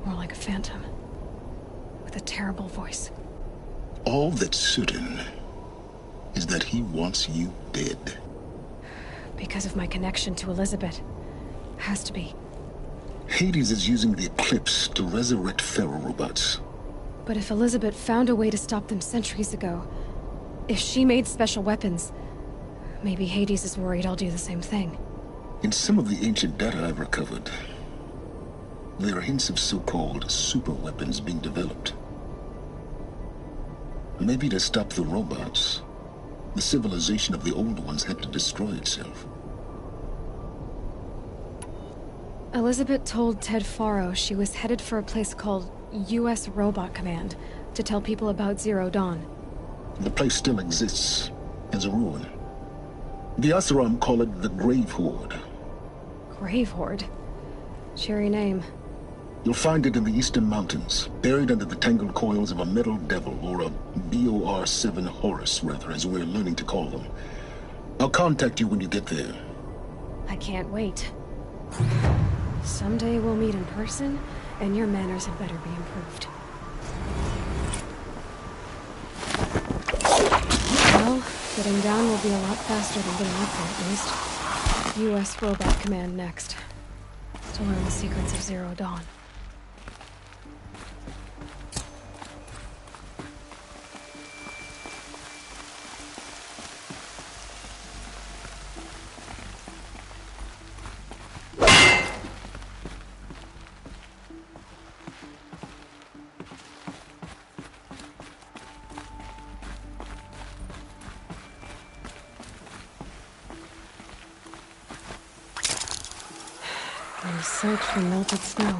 More like a phantom. With a terrible voice. All that's certain is that he wants you dead. Because of my connection to Elizabeth. Has to be. Hades is using the Eclipse to resurrect Pharaoh robots. But if Elizabeth found a way to stop them centuries ago, if she made special weapons, maybe Hades is worried I'll do the same thing. In some of the ancient data I've recovered, there are hints of so-called super weapons being developed. Maybe to stop the robots, the civilization of the old ones had to destroy itself. Elizabeth told Ted Faro she was headed for a place called U.S. Robot Command to tell people about Zero Dawn. The place still exists as a ruin. The Asaram call it the Grave Horde. Grave Horde? Cheery name. You'll find it in the Eastern Mountains, buried under the tangled coils of a metal devil, or a BOR-7 Horus, rather, as we're learning to call them. I'll contact you when you get there. I can't wait. Someday we'll meet in person, and your manners had better be improved. Well, getting down will be a lot faster than getting up there, at least. U.S. Robot Command next. To learn the secrets of Zero Dawn. They search for melted snow.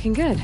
looking good.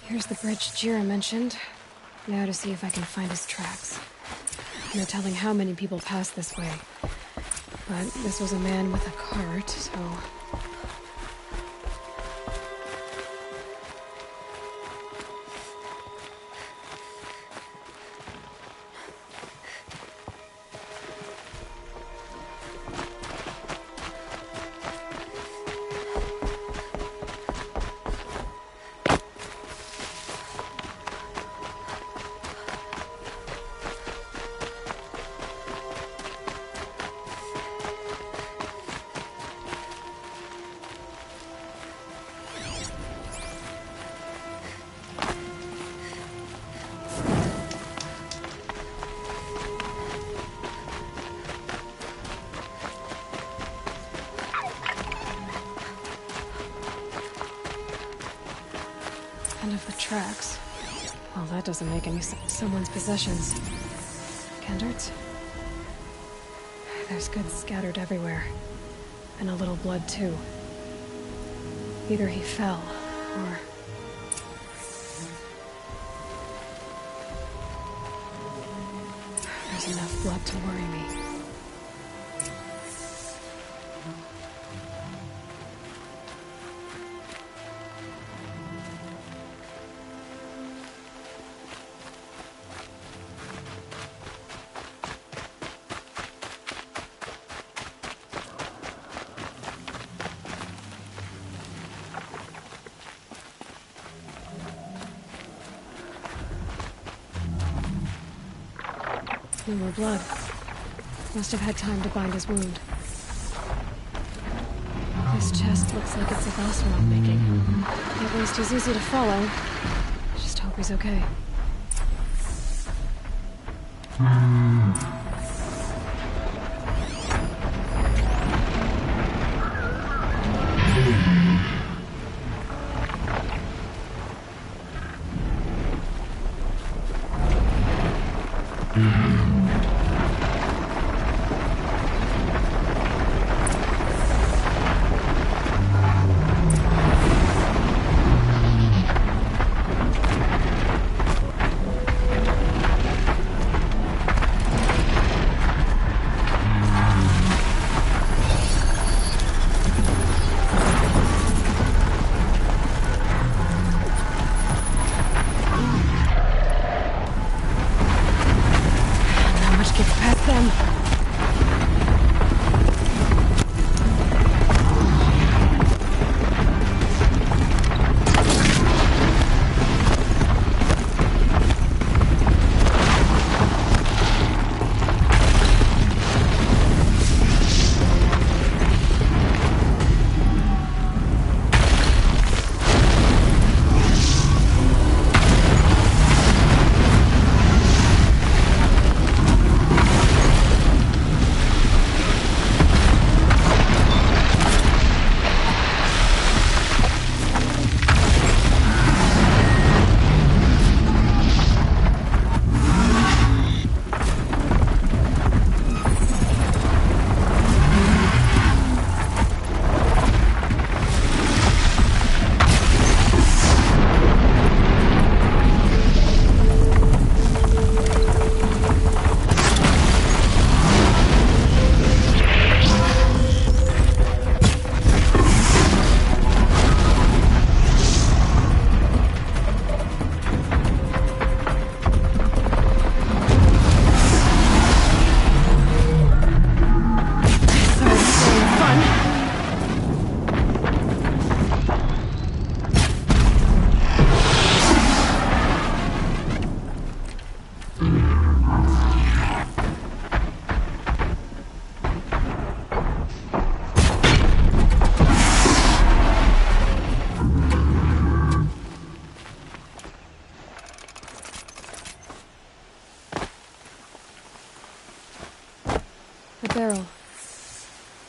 Here's the bridge Jira mentioned. Now to see if I can find his tracks. No telling how many people pass this way. But this was a man with a cart, so... End of the tracks. Well, that doesn't make any sense. Someone's possessions. Kendert's? There's goods scattered everywhere. And a little blood, too. Either he fell, or... There's enough blood to worry me. No more blood. Must have had time to bind his wound. This chest looks like it's of Oseram making. At least he's easy to follow. Just hope he's okay.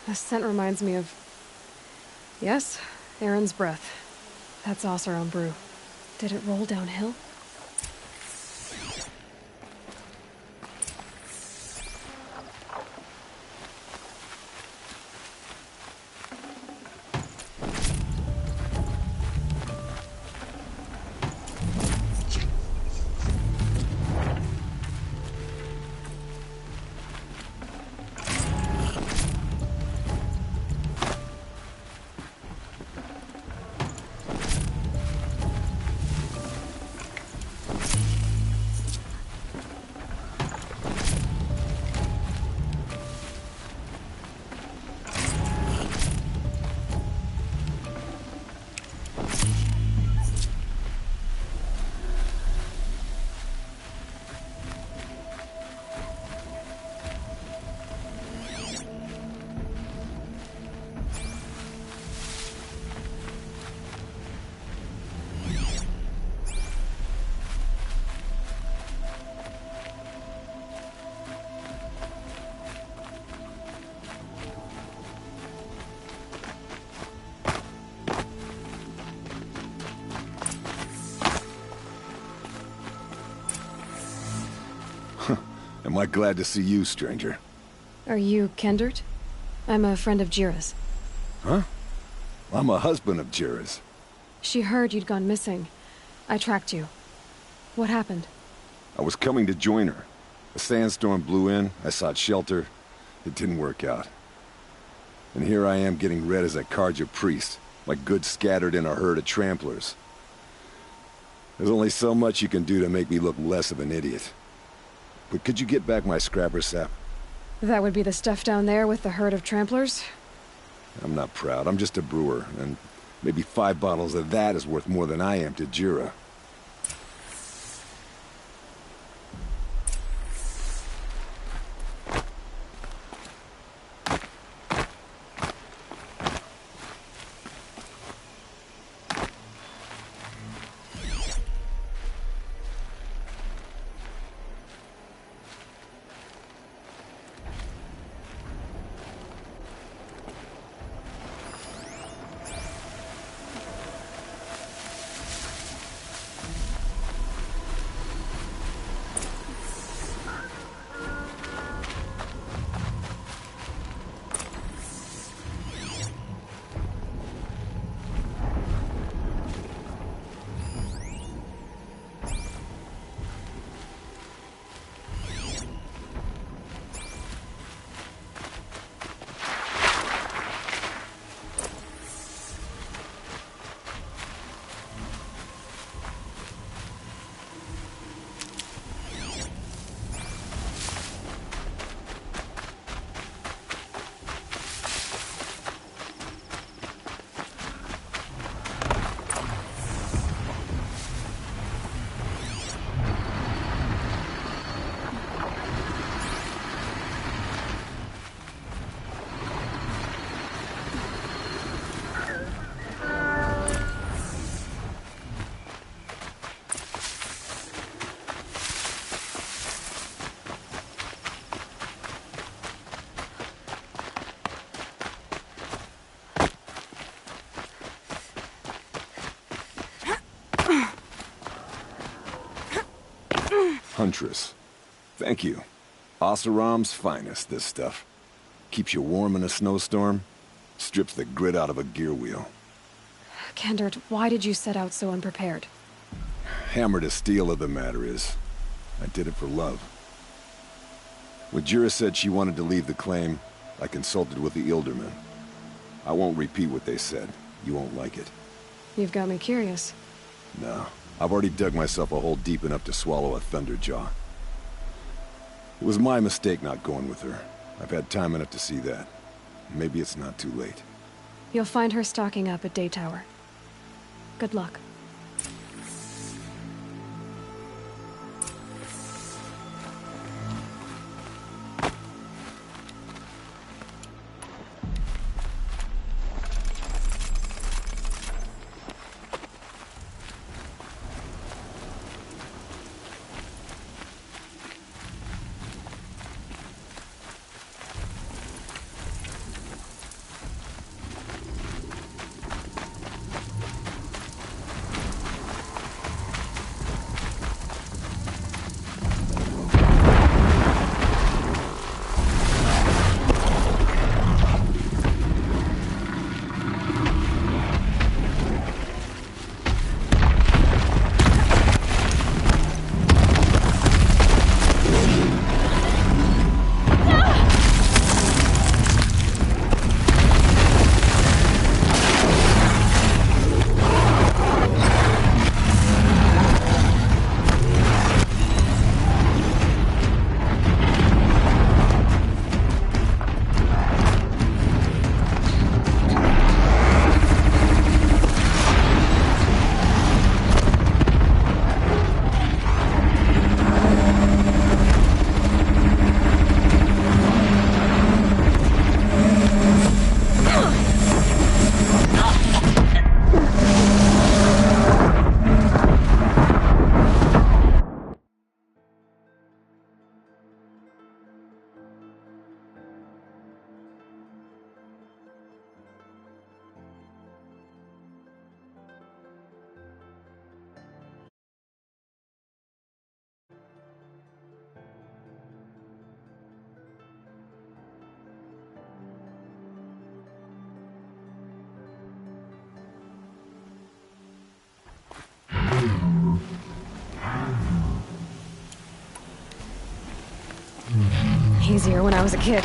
The scent reminds me of... Yes, Aaron's breath. That's Oseram brew. Did it roll downhill? Am I glad to see you, stranger? Are you Kendert? I'm a friend of Jira's. Huh? I'm a husband of Jira's. She heard you'd gone missing. I tracked you. What happened? I was coming to join her. A sandstorm blew in, I sought shelter. It didn't work out. And here I am getting read as a Carja priest, my goods scattered in a herd of tramplers. There's only so much you can do to make me look less of an idiot. But could you get back my scrapper sap? That would be the stuff down there with the herd of tramplers? I'm not proud, I'm just a brewer, and maybe 5 bottles of that is worth more than I am to Jira. Huntress. Thank you. Oseram's finest, this stuff. Keeps you warm in a snowstorm, strips the grit out of a gear wheel. Kendert, why did you set out so unprepared? Hammer to steel of the matter is, I did it for love. When Jira said she wanted to leave the claim, I consulted with the Ilderman. I won't repeat what they said. You won't like it. You've got me curious. No. I've already dug myself a hole deep enough to swallow a Thunderjaw. It was my mistake not going with her. I've had time enough to see that. Maybe it's not too late. You'll find her stocking up at Daytower. Good luck. easier when I was a kid.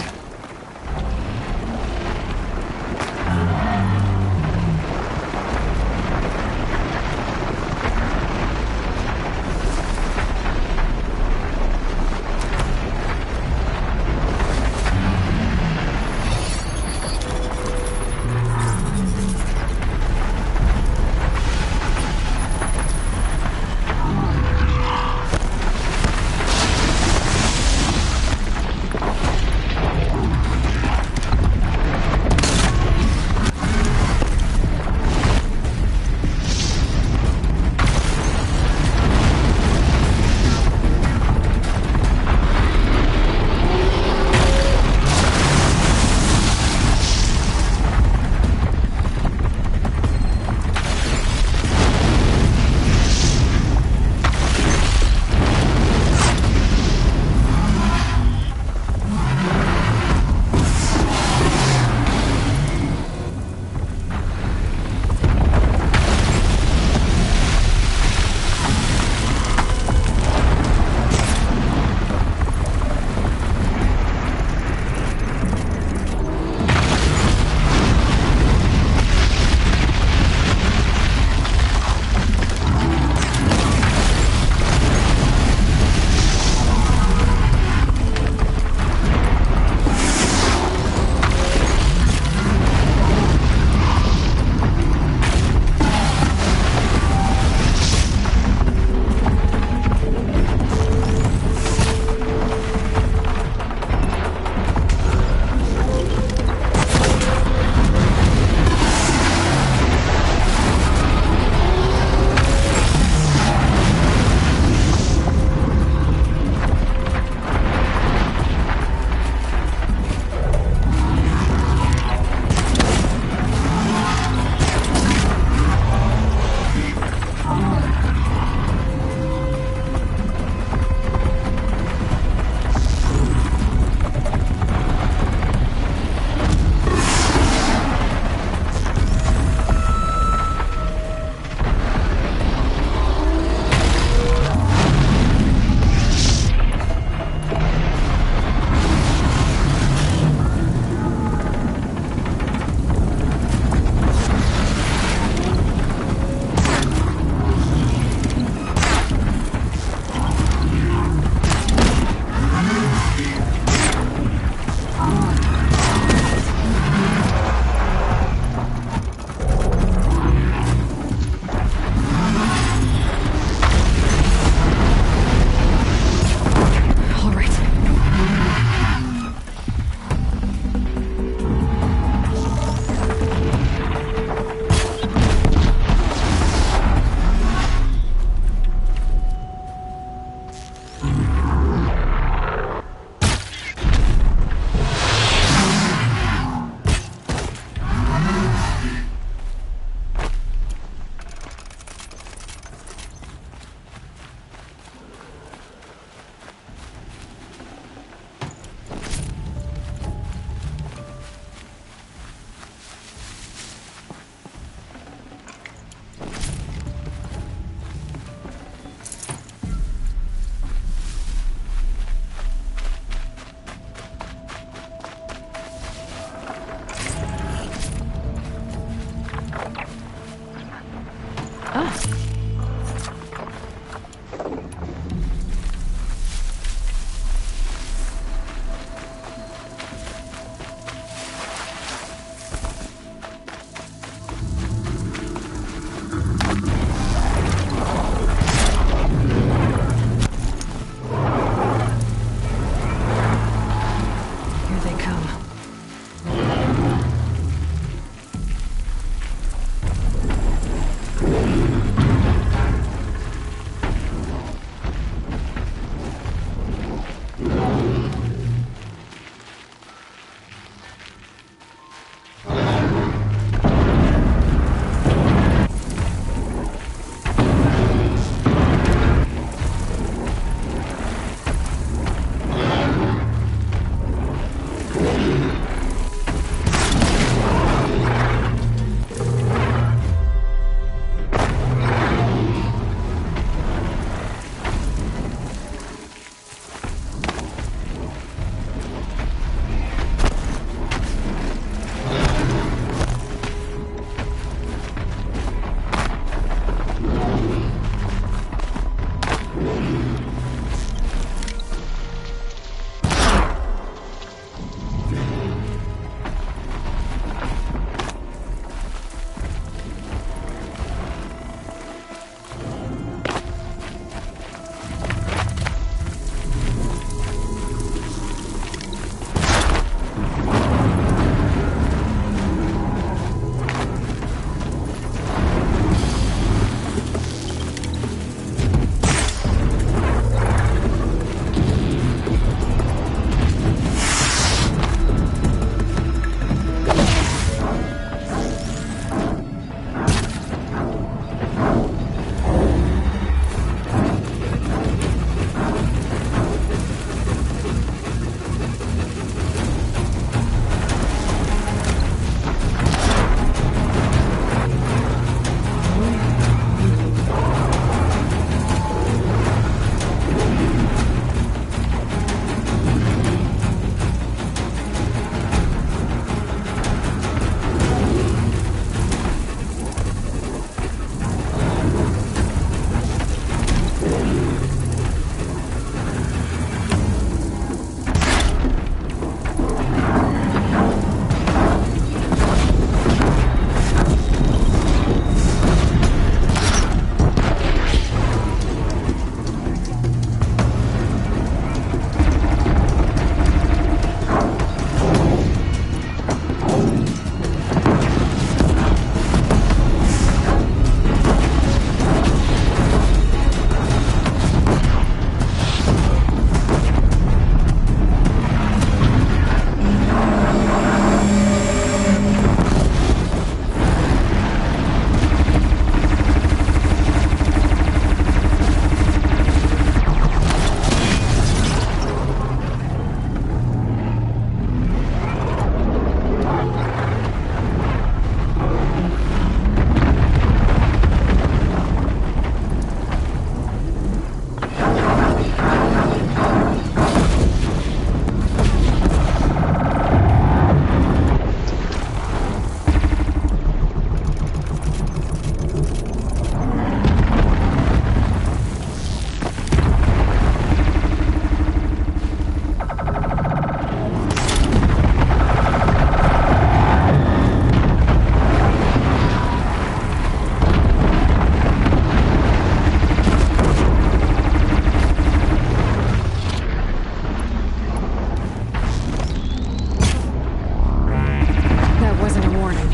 morning.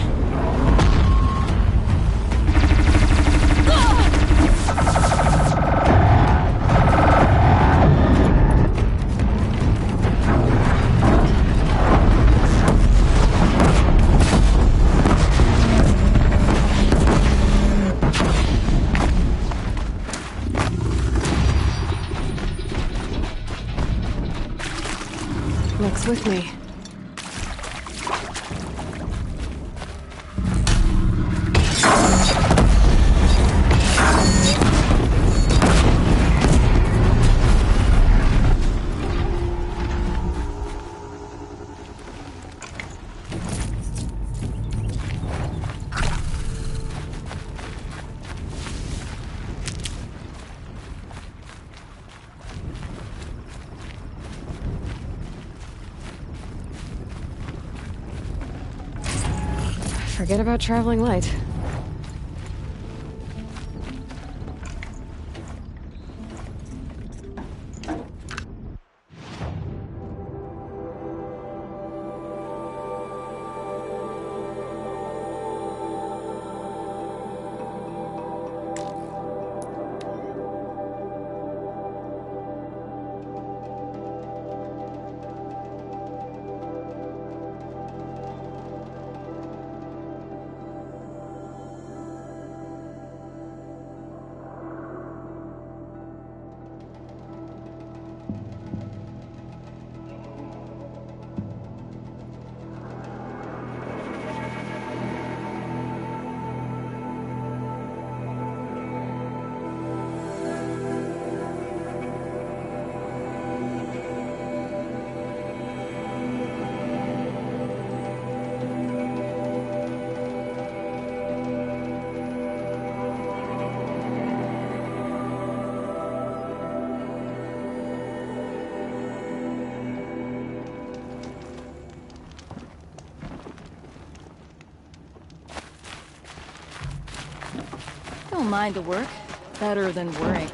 Looks with me. Forget about traveling light. Don't mind the work. Better than worrying.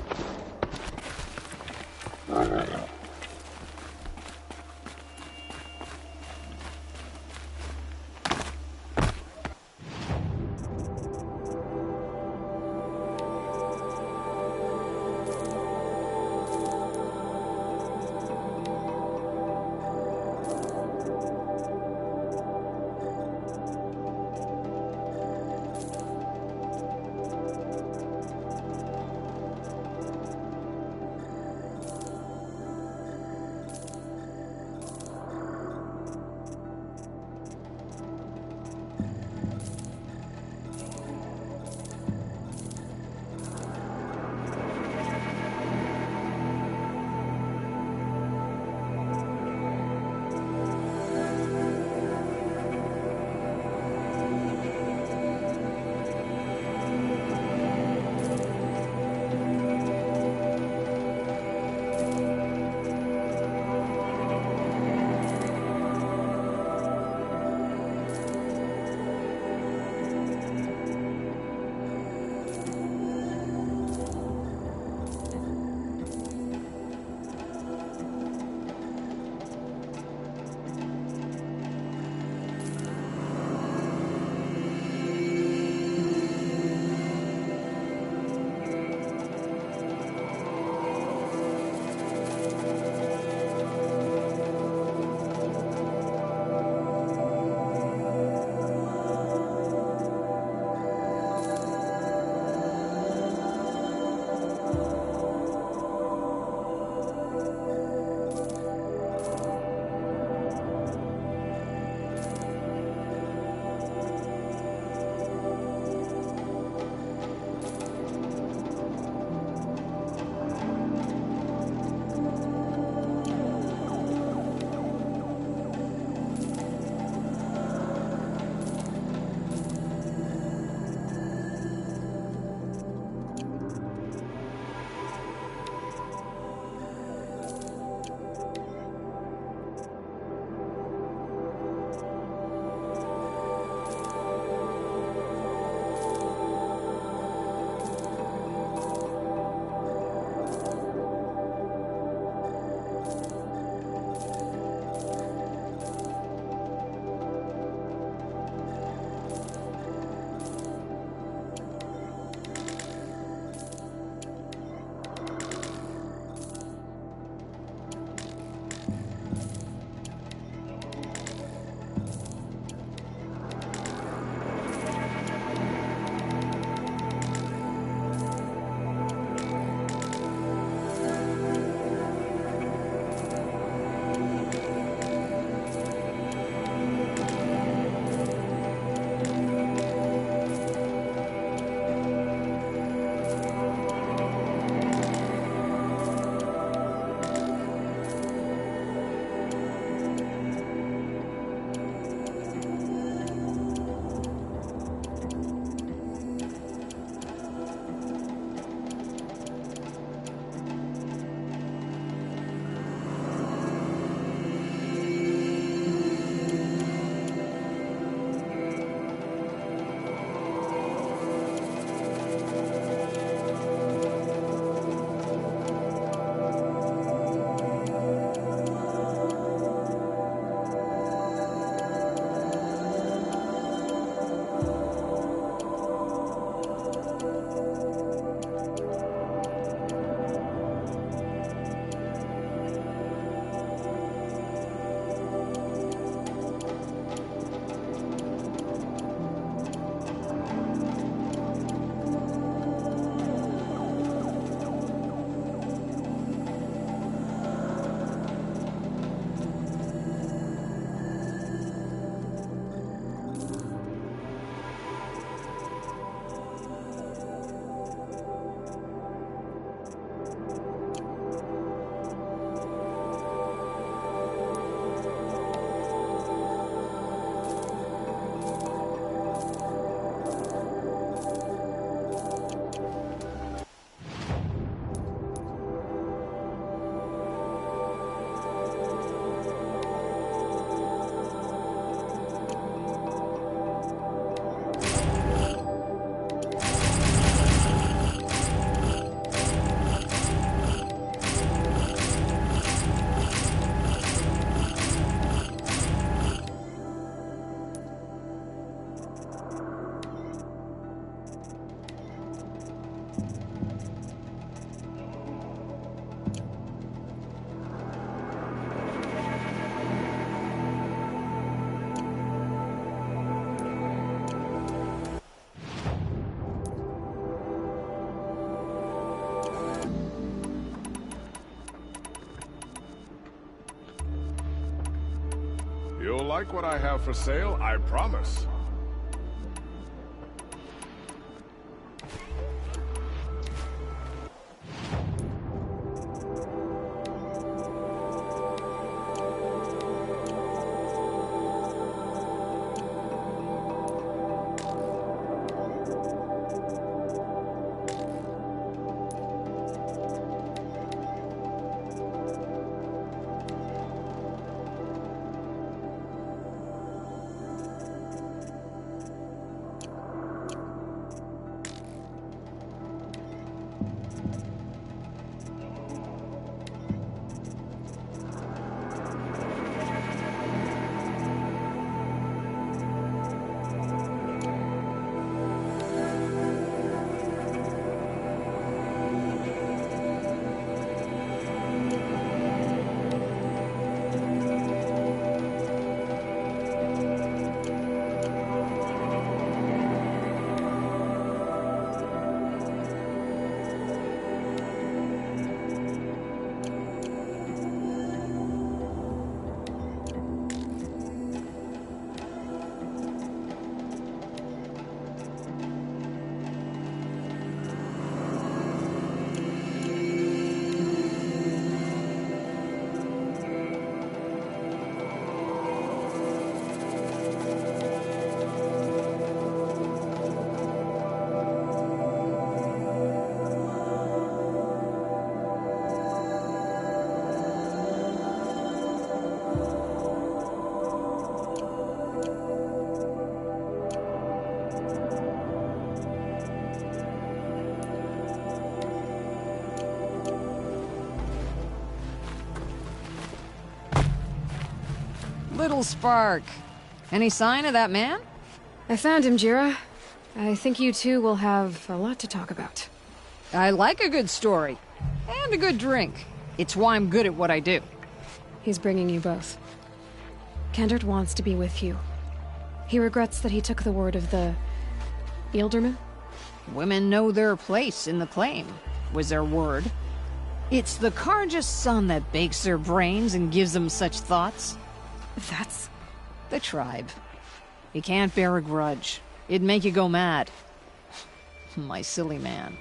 like what I have for sale, I promise. Little Spark. Any sign of that man? I found him, Jira. I think you two will have a lot to talk about. I like a good story. And a good drink. It's why I'm good at what I do. He's bringing you both. Kendrick wants to be with you. He regrets that he took the word of the... Ealdorman? Women know their place in the claim, was their word. It's the Carja's son that bakes their brains and gives them such thoughts. That's... the tribe. You can't bear a grudge. It'd make you go mad. My silly man.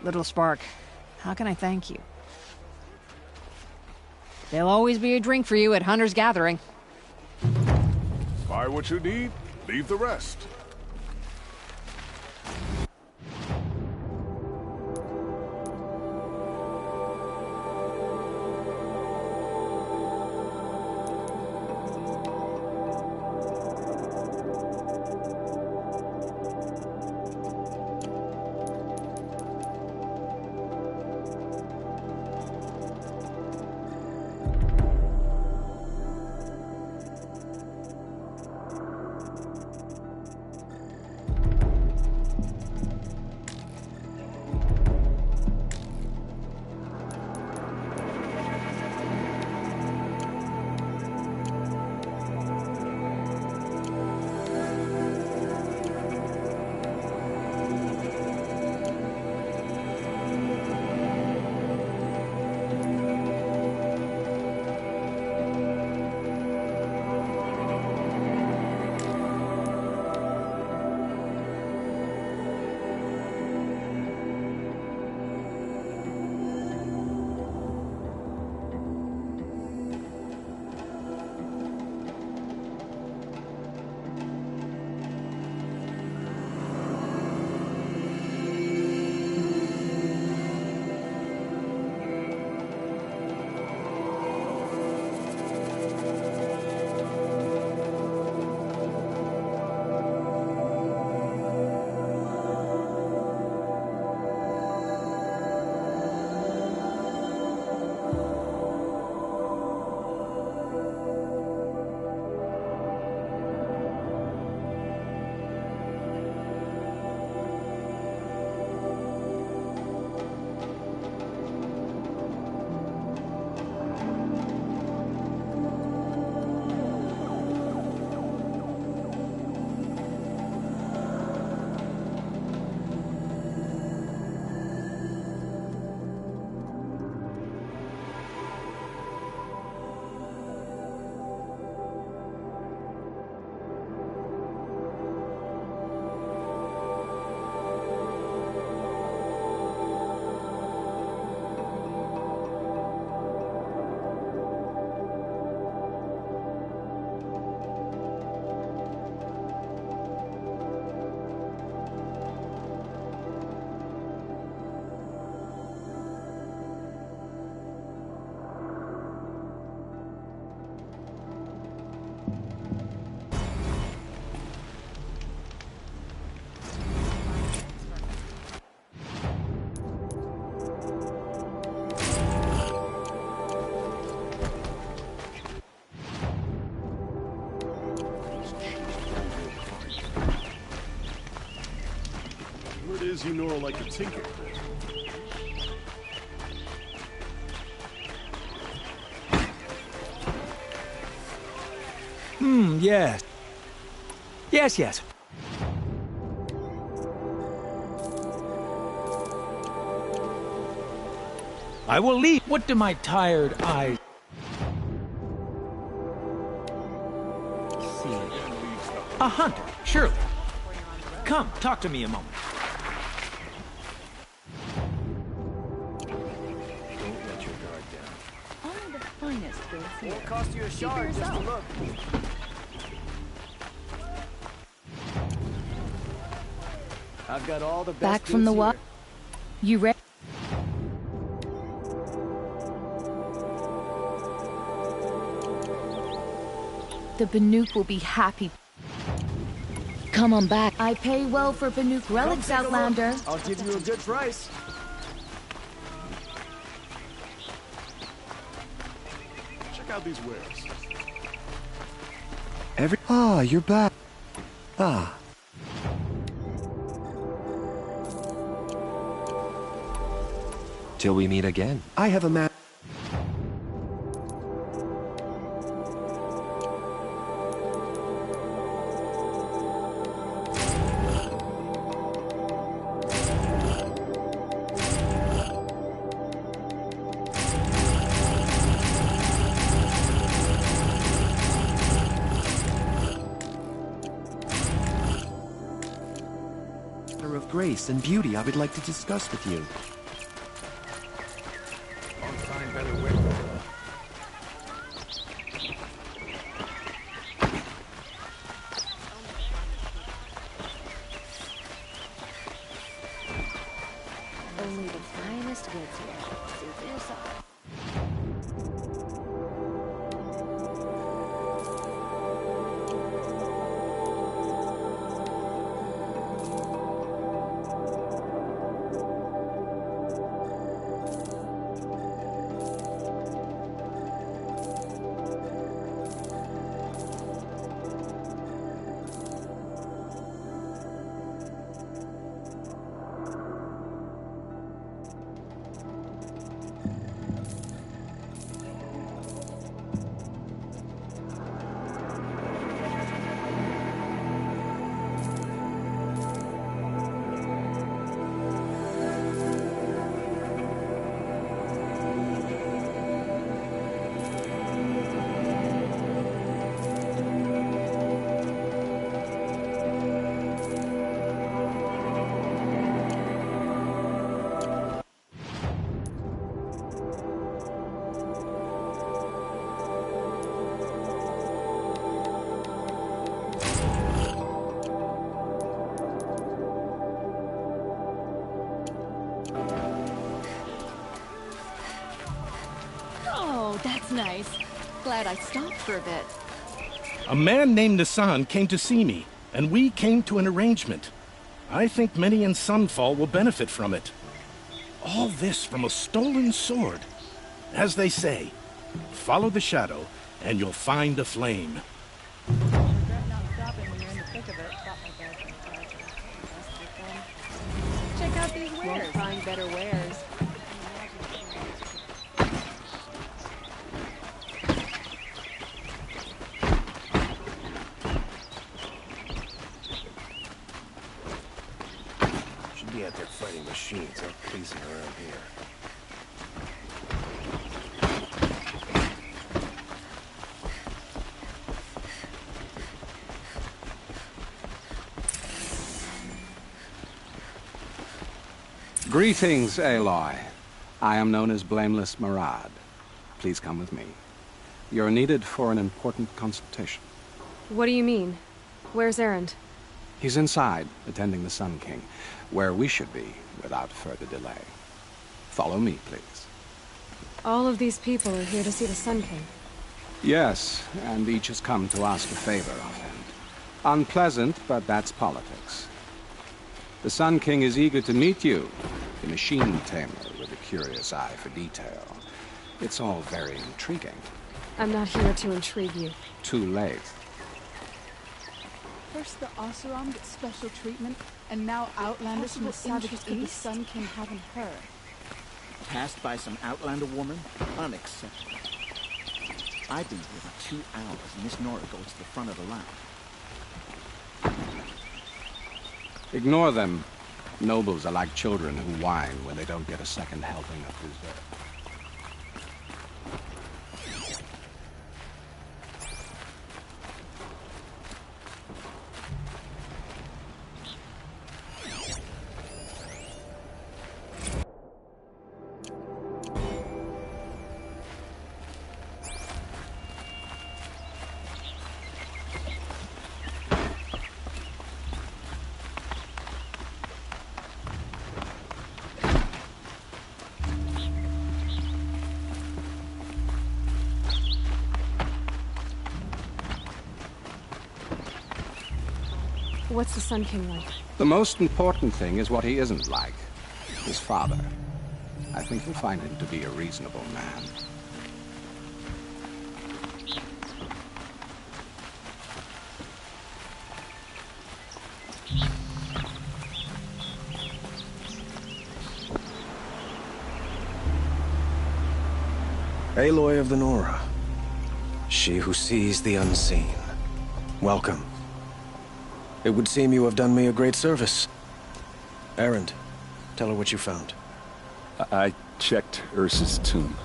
Little Spark, how can I thank you? There'll always be a drink for you at Hunter's Gathering. Buy what you need, leave the rest. does Yunora like to tinker? Yes. Yes. I will leave. What do my tired eyes see? A hunter, surely. Come, talk to me a moment. Don't let your guard down. Only the finest goods here. Won't cost you a See for shard just to yourself. look. I've got all the best Back from the goods what? here. You ready? The Banuk will be happy. Come on back. I pay well for Banuk relics, Come take a look. Outlander. I'll give you a good price. Check out these wares. You're back. Till we meet again. I have a map. Of grace and beauty I would like to discuss with you. Find better way. Only the finest goods here. See for yourself. Oh, that's nice. Glad I stopped for a bit. A man named Nassan came to see me, and we came to an arrangement. I think many in Sunfall will benefit from it. All this from a stolen sword. As they say, follow the shadow, and you'll find a flame. Check out these wares. Won't find better wares. Should be out there fighting machines, not pleasing around here. Greetings, Aloy. I am known as Blameless Marad. Please come with me. You're needed for an important consultation. What do you mean? Where's Erend? He's inside, attending the Sun King, where we should be without further delay. Follow me, please. All of these people are here to see the Sun King. Yes, and each has come to ask a favor of him. Unpleasant, but that's politics. The Sun King is eager to meet you, the machine tamer with a curious eye for detail. It's all very intriguing. I'm not here to intrigue you. Too late. First the Oseram get special treatment, and now Outlanders from the savages of the Sun King haven't heard. Passed by some Outlander woman? Unacceptable. I've been here for 2 hours, and Miss Nora goes to the front of the line. Ignore them. Nobles are like children who whine when they don't get a second helping of dessert. What's the Sun King like? The most important thing is what he isn't like. His father. I think you'll find him to be a reasonable man. Aloy of the Nora. She who sees the unseen. Welcome. It would seem you have done me a great service. Erend, tell her what you found. I checked Ursa's tomb.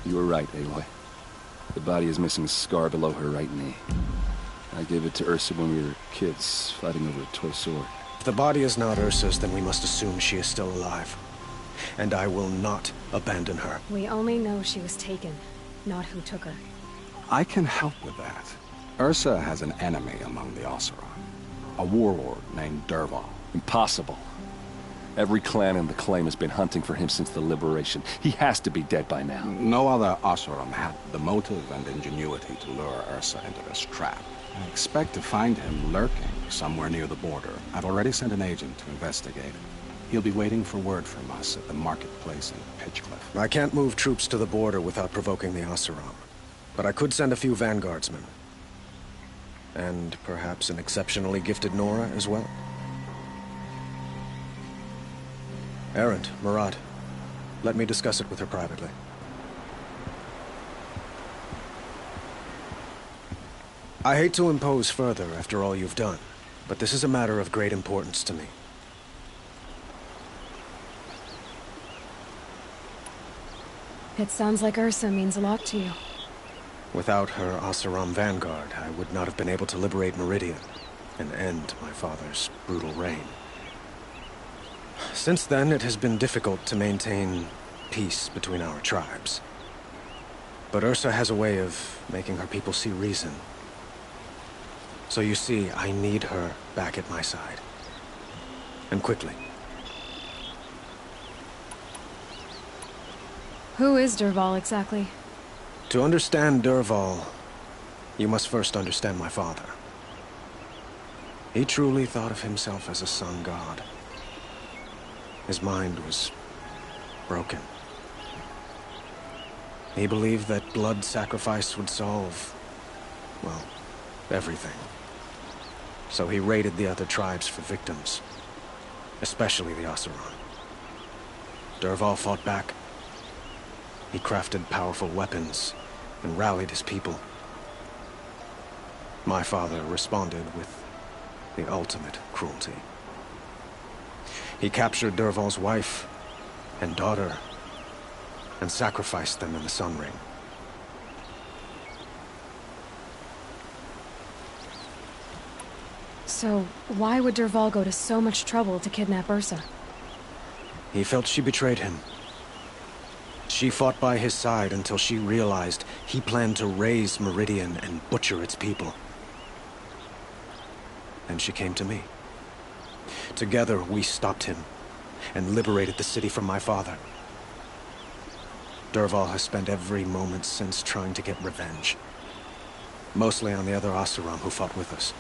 You were right, Aloy. The body is missing a scar below her right knee. I gave it to Ursa when we were kids, fighting over a toy sword. If the body is not Ursa's, then we must assume she is still alive. And I will not abandon her. We only know she was taken, not who took her. I can help with that. Ursa has an enemy among the Oseram. A warlord named Dervahl. Impossible. Every clan in the claim has been hunting for him since the liberation. He has to be dead by now. No other Oseram had the motive and ingenuity to lure Ursa into this trap. I expect to find him lurking somewhere near the border. I've already sent an agent to investigate. He'll be waiting for word from us at the marketplace in Pitchcliff. I can't move troops to the border without provoking the Oseram. But I could send a few vanguardsmen. And perhaps an exceptionally gifted Nora as well. Erend, Murad, let me discuss it with her privately. I hate to impose further after all you've done, but this is a matter of great importance to me. It sounds like Ursa means a lot to you. Without her Oseram vanguard, I would not have been able to liberate Meridian and end my father's brutal reign. Since then, it has been difficult to maintain peace between our tribes. But Ursa has a way of making her people see reason. So you see, I need her back at my side. And quickly. Who is Dervahl exactly? To understand Dervahl, you must first understand my father. He truly thought of himself as a sun god. His mind was broken. He believed that blood sacrifice would solve, well, everything. So he raided the other tribes for victims, especially the Oseram. Dervahl fought back. He crafted powerful weapons and rallied his people. My father responded with the ultimate cruelty. He captured Dervahl's wife and daughter and sacrificed them in the Sun Ring. So, why would Dervahl go to so much trouble to kidnap Ursa? He felt she betrayed him. She fought by his side until she realized he planned to raise Meridian and butcher its people. And she came to me. Together, we stopped him and liberated the city from my father. Dervahl has spent every moment since trying to get revenge. Mostly on the other Oseram who fought with us.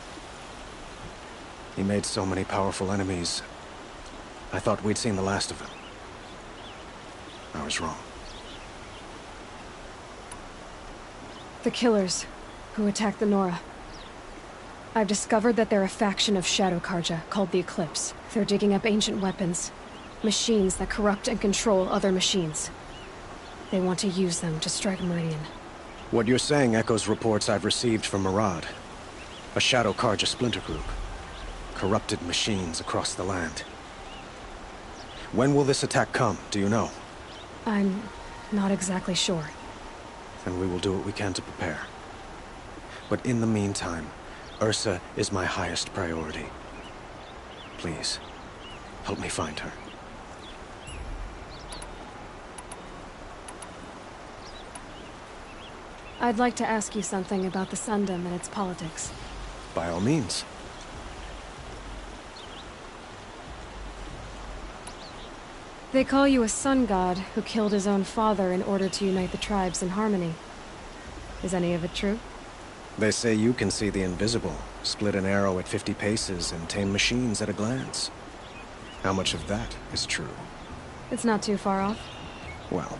He made so many powerful enemies, I thought we'd seen the last of him. I was wrong. The killers who attacked the Nora. I've discovered that they're a faction of Shadow Karja called the Eclipse. They're digging up ancient weapons. Machines that corrupt and control other machines. They want to use them to strike Meridian. What you're saying echoes reports I've received from Murad. A Shadow Karja splinter group. Corrupted machines across the land. When will this attack come, do you know? I'm not exactly sure. Then we will do what we can to prepare. But in the meantime, Ursa is my highest priority. Please, help me find her. I'd like to ask you something about the Sundom and its politics. By all means. They call you a sun god who killed his own father in order to unite the tribes in harmony. Is any of it true? They say you can see the invisible, split an arrow at 50 paces, and tame machines at a glance. How much of that is true? It's not too far off. Well,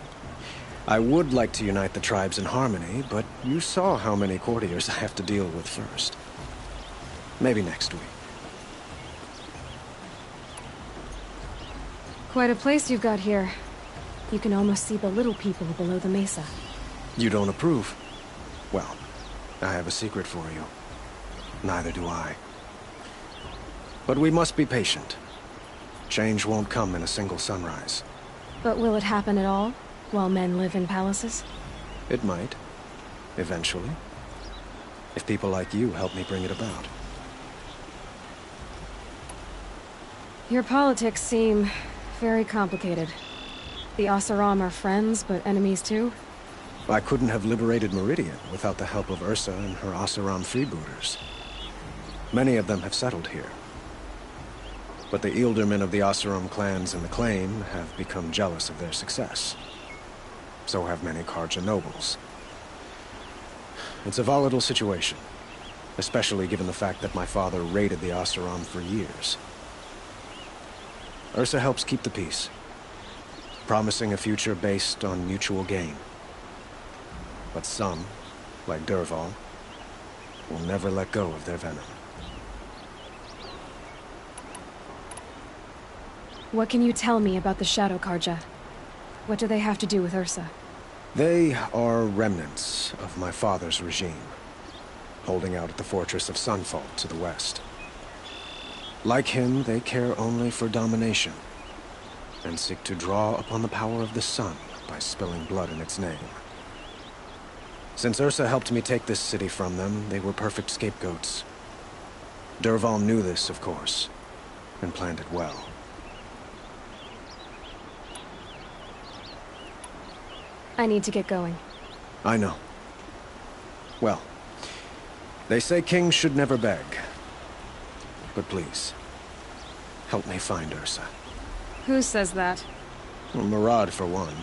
I would like to unite the tribes in harmony, but you saw how many courtiers I have to deal with first. Maybe next week. Quite a place you've got here. You can almost see the little people below the mesa. You don't approve? Well, I have a secret for you. Neither do I. But we must be patient. Change won't come in a single sunrise. But will it happen at all, while men live in palaces? It might. Eventually. If people like you help me bring it about. Your politics seem very complicated. The Oseram are friends, but enemies too? I couldn't have liberated Meridian without the help of Ursa and her Oseram freebooters. Many of them have settled here. But the Ealdormen of the Oseram clans in the Claim have become jealous of their success. So have many Karja nobles. It's a volatile situation, especially given the fact that my father raided the Oseram for years. Ursa helps keep the peace, promising a future based on mutual gain. But some, like Dervahl, will never let go of their venom. What can you tell me about the Shadow Karja? What do they have to do with Ursa? They are remnants of my father's regime, holding out at the fortress of Sunfall to the west. Like him, they care only for domination, and seek to draw upon the power of the sun by spilling blood in its name. Since Ursa helped me take this city from them, they were perfect scapegoats. Dervahl knew this, of course, and planned it well. I need to get going. I know. Well, they say kings should never beg. But please, help me find Ursa. Who says that? Well, Murad, for one.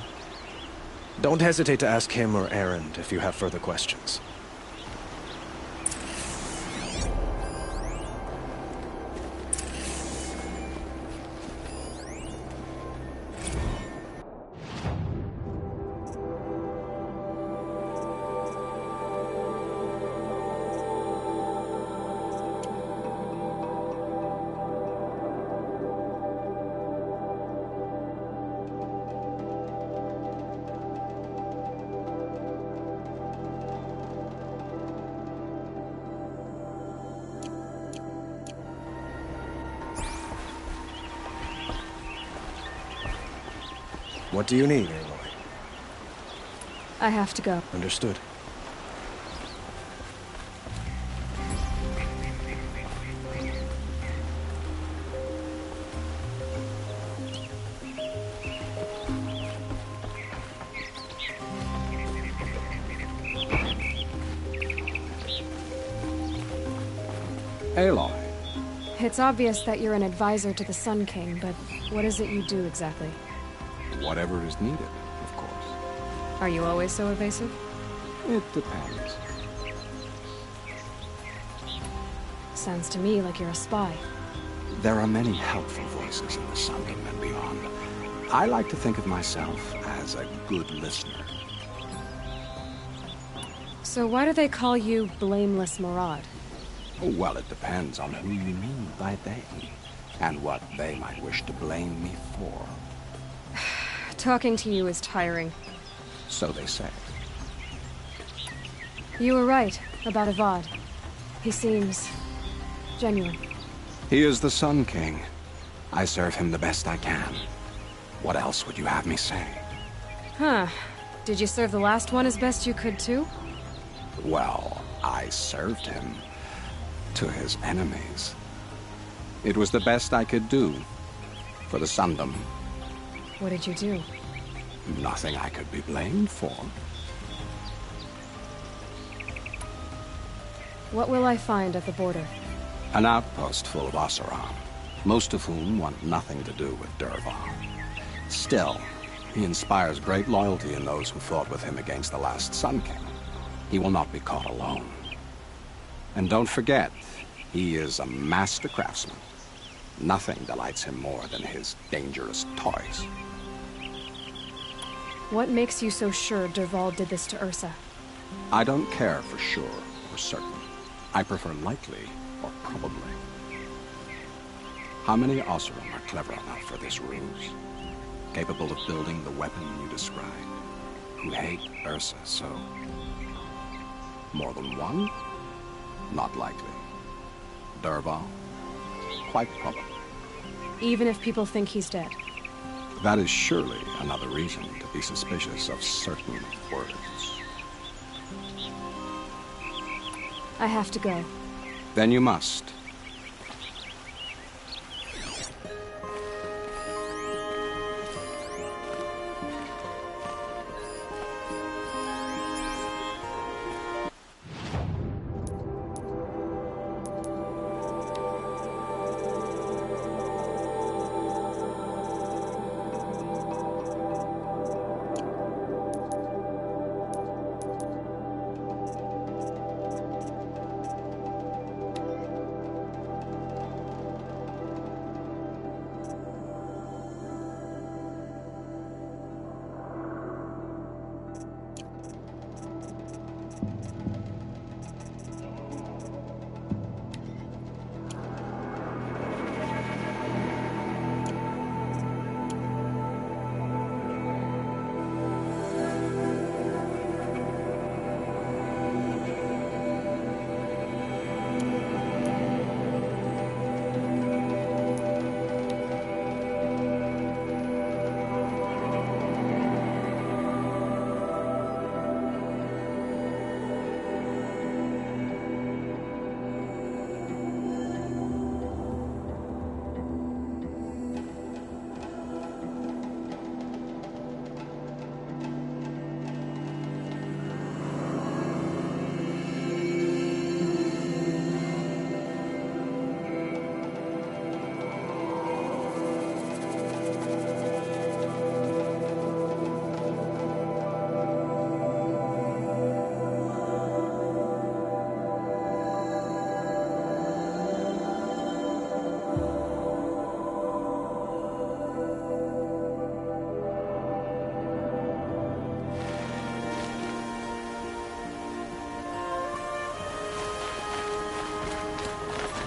Don't hesitate to ask him or Erend if you have further questions. What do you need, Aloy? I have to go. Understood. Aloy. It's obvious that you're an advisor to the Sun King, but what is it you do exactly? Whatever is needed, of course. Are you always so evasive? It depends. Sounds to me like you're a spy. There are many helpful voices in the Sundom and beyond. I like to think of myself as a good listener. So why do they call you Blameless Murad? Oh, well, it depends on who you mean by they, and what they might wish to blame me for. Talking to you is tiring. So they say. You were right about Avad. He seems genuine. He is the Sun King. I serve him the best I can. What else would you have me say? Huh. Did you serve the last one as best you could, too? Well, I served him to his enemies. It was the best I could do for the Sundom. What did you do? Nothing I could be blamed for. What will I find at the border? An outpost full of Oseram, most of whom want nothing to do with Dervahl. Still, he inspires great loyalty in those who fought with him against the last Sun King. He will not be caught alone. And don't forget, he is a master craftsman. Nothing delights him more than his dangerous toys. What makes you so sure Dervahl did this to Ursa? I don't care for sure or certain. I prefer likely or probably. How many Oseram are clever enough for this ruse? Capable of building the weapon you described? Who hate Ursa so? More than one? Not likely. Dervahl? Quite probable. Even if people think he's dead? That is surely another reason to be suspicious of certain words. I have to go. Then you must.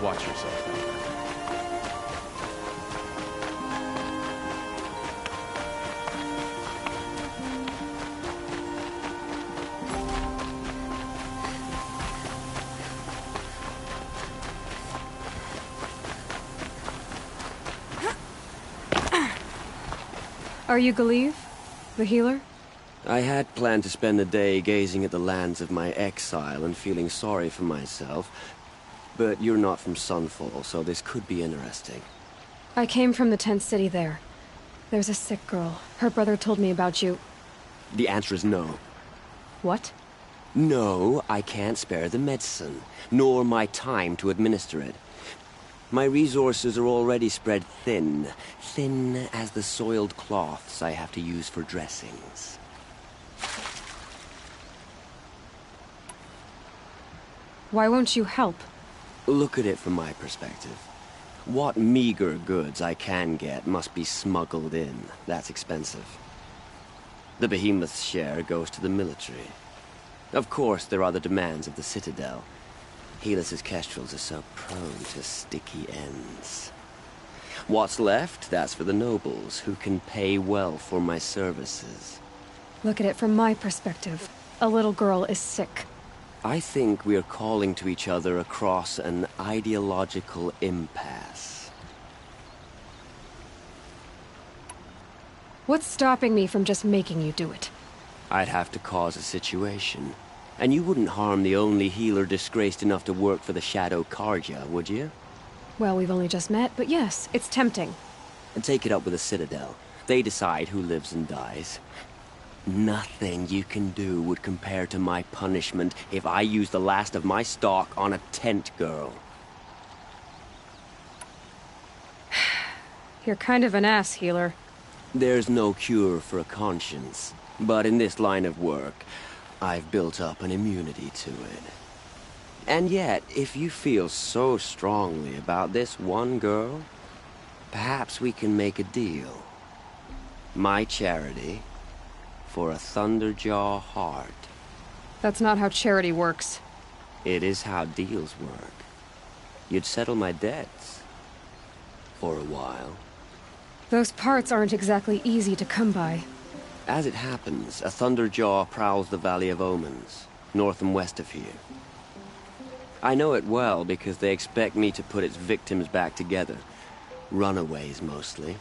Watch yourself. Are you Galeev, the healer? I had planned to spend the day gazing at the lands of my exile and feeling sorry for myself. But you're not from Sunfall, so this could be interesting. I came from the tent city there. There's a sick girl. Her brother told me about you. The answer is no. What? No, I can't spare the medicine, nor my time to administer it. My resources are already spread thin. Thin as the soiled cloths I have to use for dressings. Why won't you help? Look at it from my perspective. What meager goods I can get must be smuggled in. That's expensive. The behemoth's share goes to the military. Of course, there are the demands of the Citadel. Helis's kestrels are so prone to sticky ends. What's left, that's for the nobles, who can pay well for my services. Look at it from my perspective. A little girl is sick. I think we are calling to each other across an ideological impasse. What's stopping me from just making you do it? I'd have to cause a situation. And you wouldn't harm the only healer disgraced enough to work for the Shadow Carja, would you? Well, we've only just met, but yes, it's tempting. And take it up with the Citadel. They decide who lives and dies. Nothing you can do would compare to my punishment if I use the last of my stock on a tent girl. You're kind of an ass, healer. There's no cure for a conscience. But in this line of work, I've built up an immunity to it. And yet, if you feel so strongly about this one girl, perhaps we can make a deal. My charity for a Thunderjaw heart. That's not how charity works. It is how deals work. You'd settle my debts. For a while. Those parts aren't exactly easy to come by. As it happens, a Thunderjaw prowls the Valley of Omens, north and west of here. I know it well because they expect me to put its victims back together. Runaways, mostly.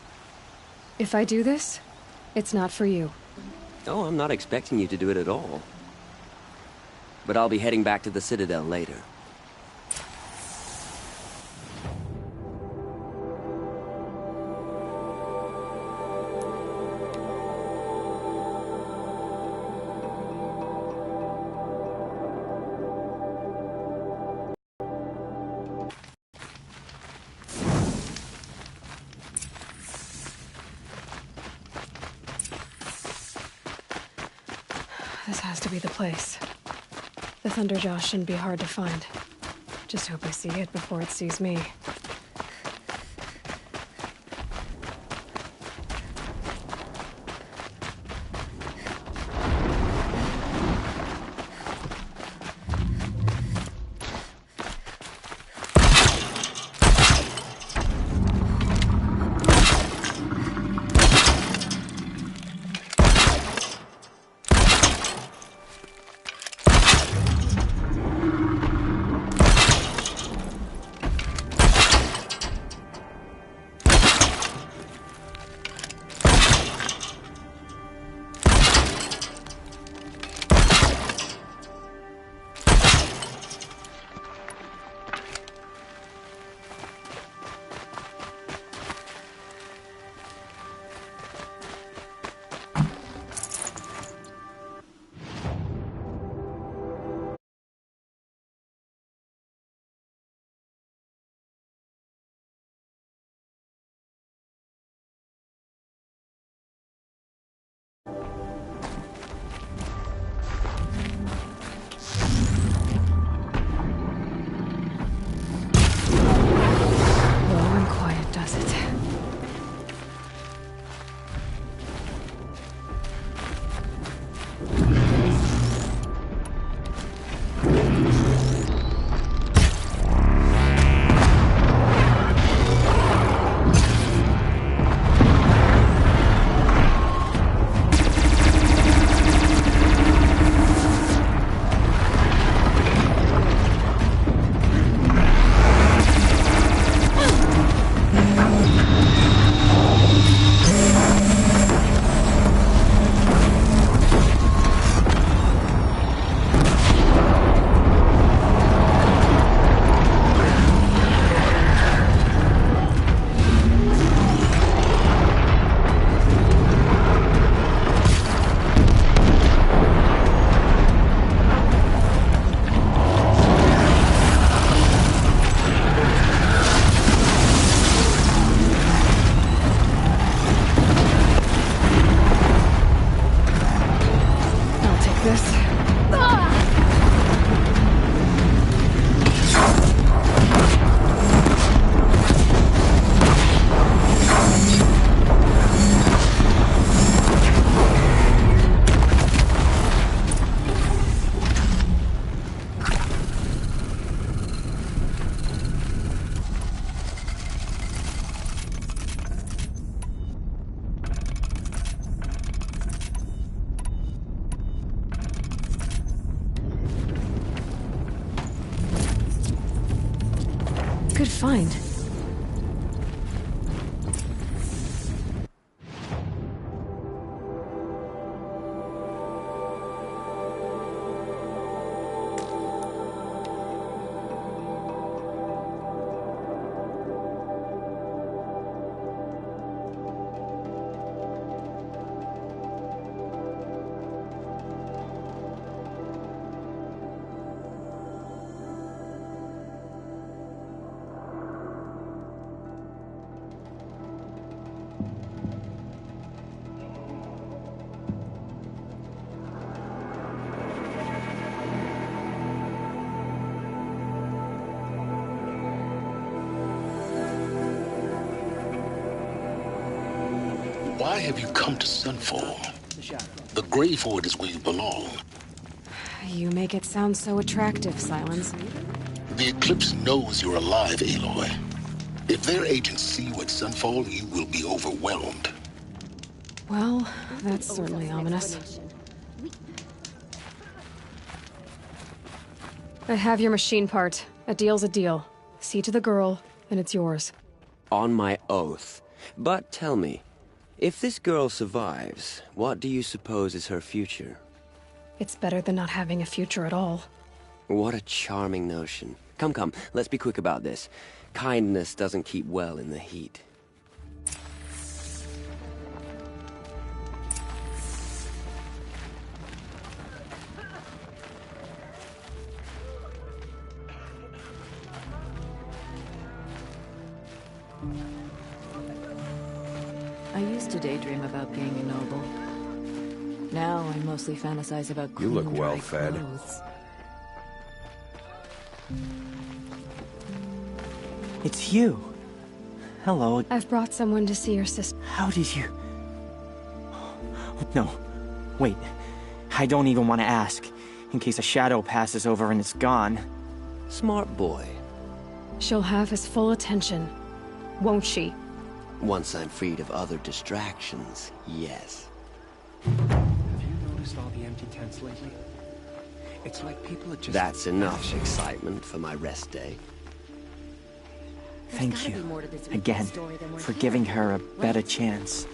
If I do this, it's not for you. Oh, I'm not expecting you to do it at all. But I'll be heading back to the Citadel later. This has to be the place. The Thunderjaw shouldn't be hard to find. Just hope I see it before it sees me. find? Why have you come to Sunfall? The Grave Hoard is where you belong. You make it sound so attractive, Silence. The Eclipse knows you're alive, Aloy. If their agents see you at Sunfall, you will be overwhelmed. Well, that's certainly ominous. I have your machine part. A deal's a deal. See to the girl, and it's yours. On my oath. But tell me, if this girl survives, what do you suppose is her future? It's better than not having a future at all. What a charming notion. Come, let's be quick about this. Kindness doesn't keep well in the heat. I used to daydream about being a noble. Now I mostly fantasize about clean, You look well dry fed. clothes. It's you. Hello. I've brought someone to see your sister. How did you... No. Wait. I don't even want to ask, in case a shadow passes over and it's gone. Smart boy. She'll have his full attention, won't she? Once I'm freed of other distractions, yes. Have you noticed all the empty tents lately? It's like people are just... That's enough excitement for my rest day. Thank you, again, for giving her a better chance.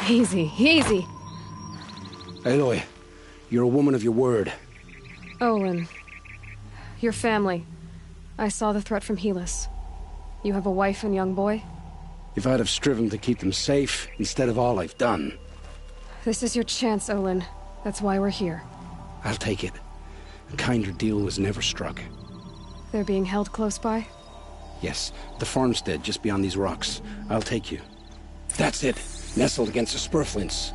Easy, easy. Aloy, you're a woman of your word. Olin. Your family. I saw the threat from Helis. You have a wife and young boy? If I'd have striven to keep them safe, instead of all I've done. This is your chance, Olin. That's why we're here. I'll take it. A kinder deal was never struck. They're being held close by? Yes, the farmstead just beyond these rocks. I'll take you. That's it. Nestled against the spurflints.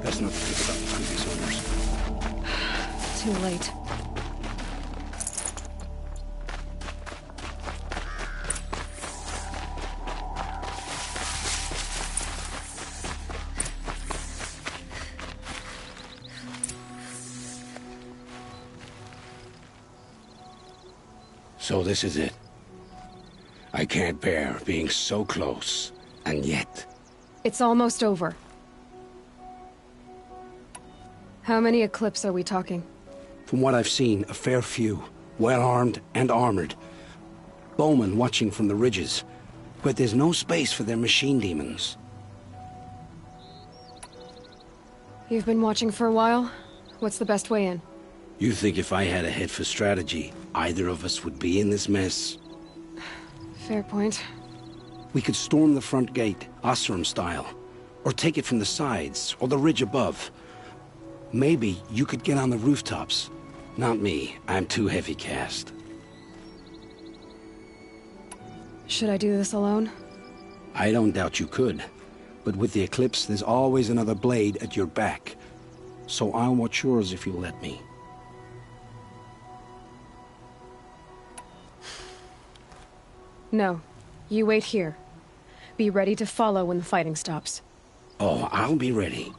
That's not to think about the previous owners. Too late. So this is it. I can't bear being so close, and yet... It's almost over. How many Eclipse are we talking? From what I've seen, a fair few. Well-armed and armored. Bowmen watching from the ridges. But there's no space for their machine demons. You've been watching for a while? What's the best way in? You think if I had a head for strategy, either of us would be in this mess? Fair point. We could storm the front gate, Oseram style. Or take it from the sides, or the ridge above. Maybe you could get on the rooftops. Not me. I'm too heavy cast. Should I do this alone? I don't doubt you could. But with the Eclipse, there's always another blade at your back. So I'll watch yours if you'll let me. No. You wait here. Be ready to follow when the fighting stops. Oh, I'll be ready.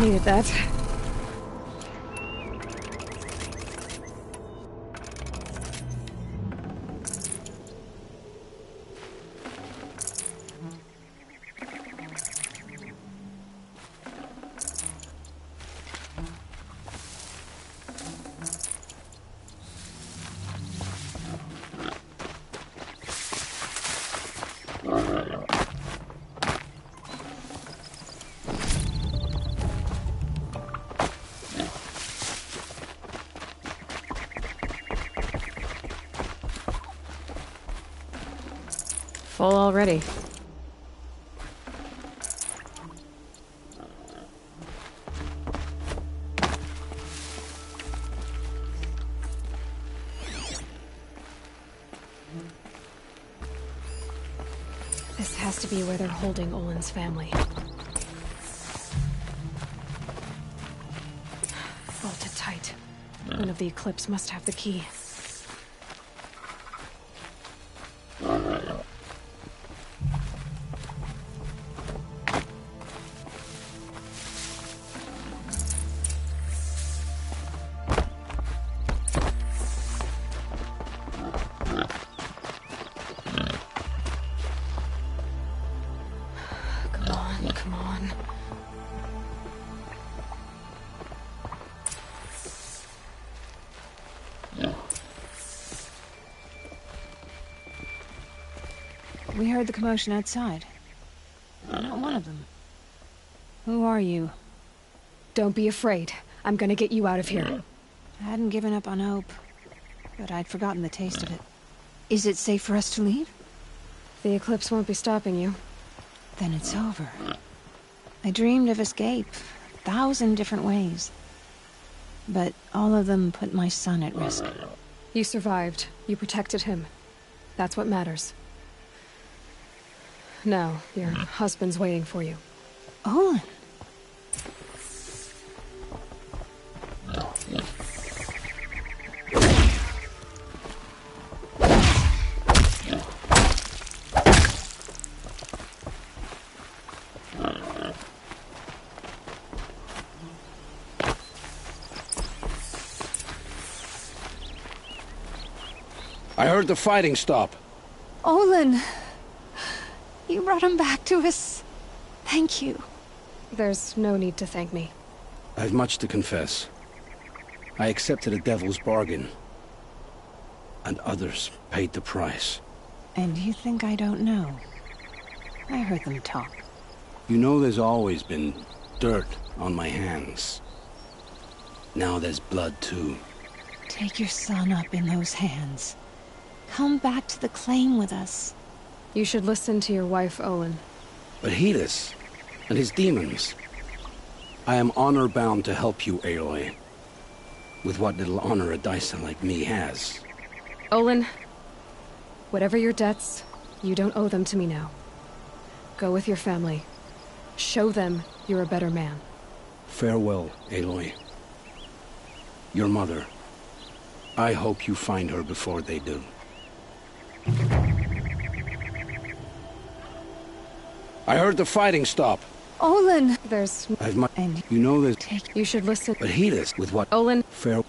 Needed that. Full already. This has to be where they're holding Olin's family. Bolted tight. One of the Eclipse must have the key. Come on. We heard the commotion outside. Not one of them. Who are you? Don't be afraid. I'm gonna get you out of here. I hadn't given up on hope, but I'd forgotten the taste of it. Is it safe for us to leave? The Eclipse won't be stopping you. Then it's over. I dreamed of escape, 1,000 different ways. But all of them put my son at risk. You survived. You protected him. That's what matters. Now, your husband's waiting for you. Olin! I heard the fighting stop. Olin! You brought him back to us. Thank you. There's no need to thank me. I've much to confess. I accepted a devil's bargain. And others paid the price. And you think I don't know? I heard them talk. You know there's always been dirt on my hands. Now there's blood too. Take your son up in those hands. Come back to the claim with us. You should listen to your wife, Olin. But Helis and his demons. I am honor-bound to help you, Aloy. With what little honor a Dyson like me has. Olin, whatever your debts, you don't owe them to me now. Go with your family. Show them you're a better man. Farewell, Aloy. Your mother. I hope you find her before they do. I heard the fighting stop. Olin! There's... I've much... You know there's... You should listen... But Helis, with what... Olin... Farewell...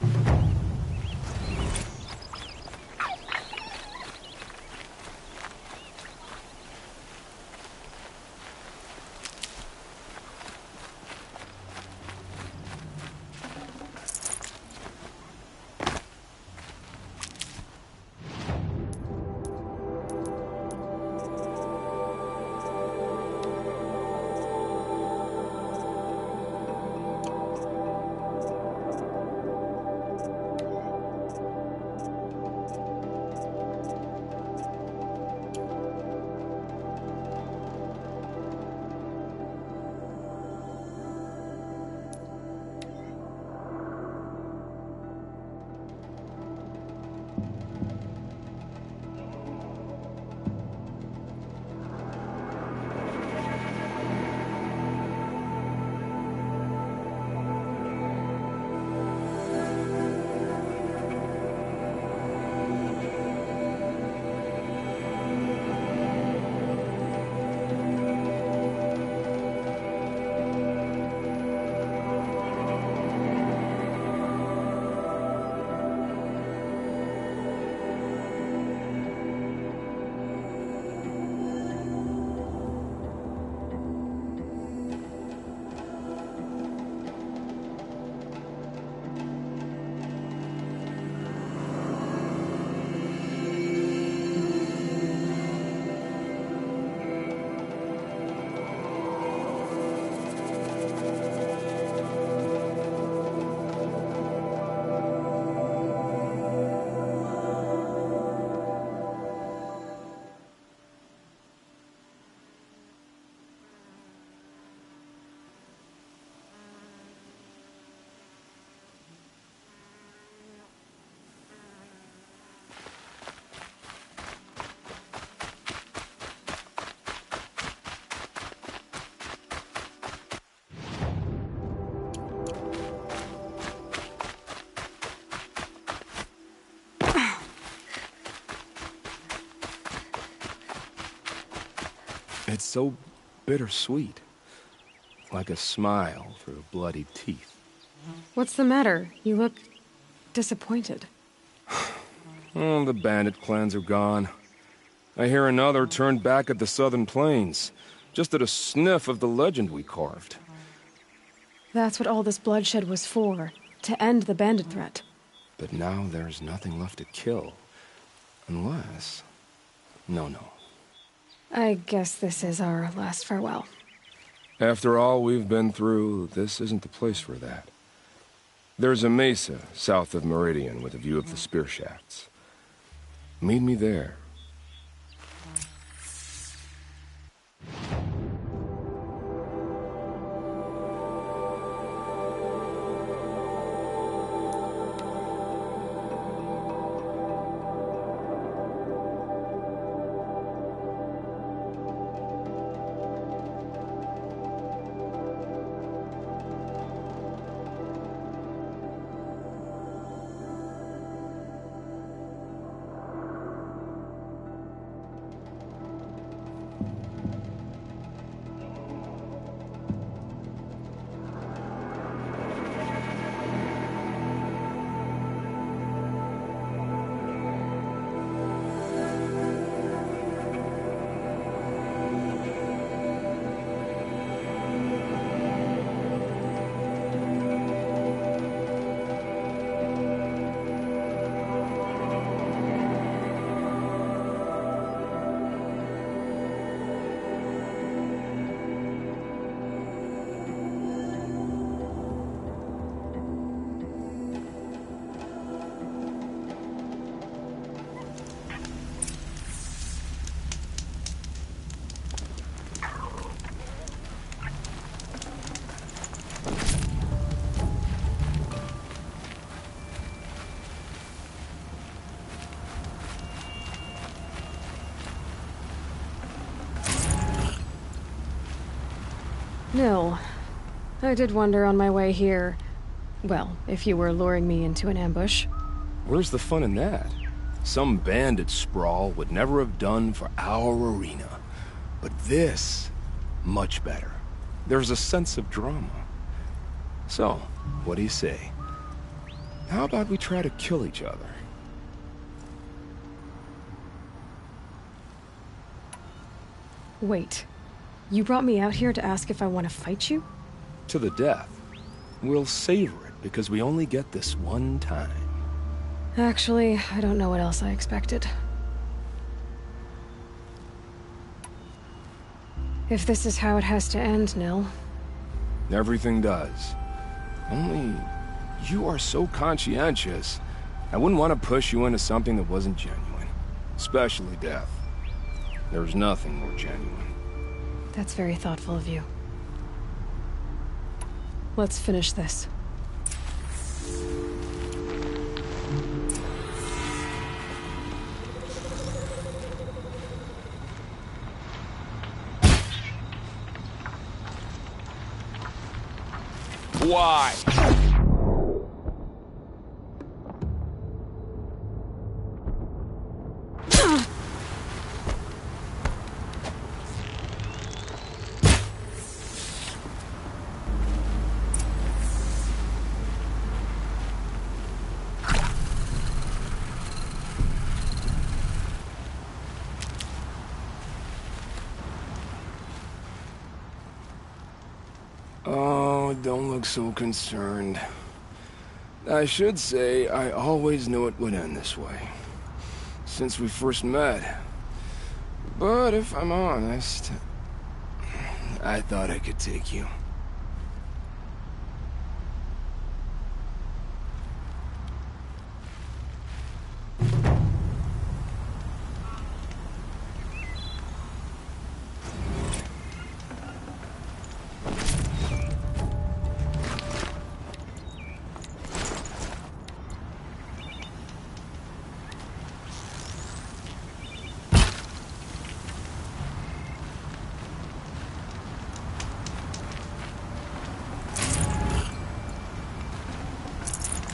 It's so bittersweet. Like a smile through bloody teeth. What's the matter? You look disappointed. Oh, the bandit clans are gone. I hear another turned back at the southern plains, just at a sniff of the legend we carved. That's what all this bloodshed was for, to end the bandit threat. But now there's nothing left to kill. Unless... No. I guess this is our last farewell. After all we've been through, this isn't the place for that. There's a mesa south of Meridian with a view of the spear shafts. Meet me there. Nil, I did wonder on my way here. Well, if you were luring me into an ambush. Where's the fun in that? Some bandit sprawl would never have done for our arena. But this, much better. There's a sense of drama. So, what do you say? How about we try to kill each other? Wait. You brought me out here to ask if I want to fight you? To the death. We'll savor it, because we only get this one time. Actually, I don't know what else I expected. If this is how it has to end, Nil. Everything does. Only, you are so conscientious. I wouldn't want to push you into something that wasn't genuine. Especially death. There's nothing more genuine. That's very thoughtful of you. Let's finish this. Why? Don't look so concerned. I should say, I always knew it would end this way. Since we first met. But if I'm honest, I thought I could take you.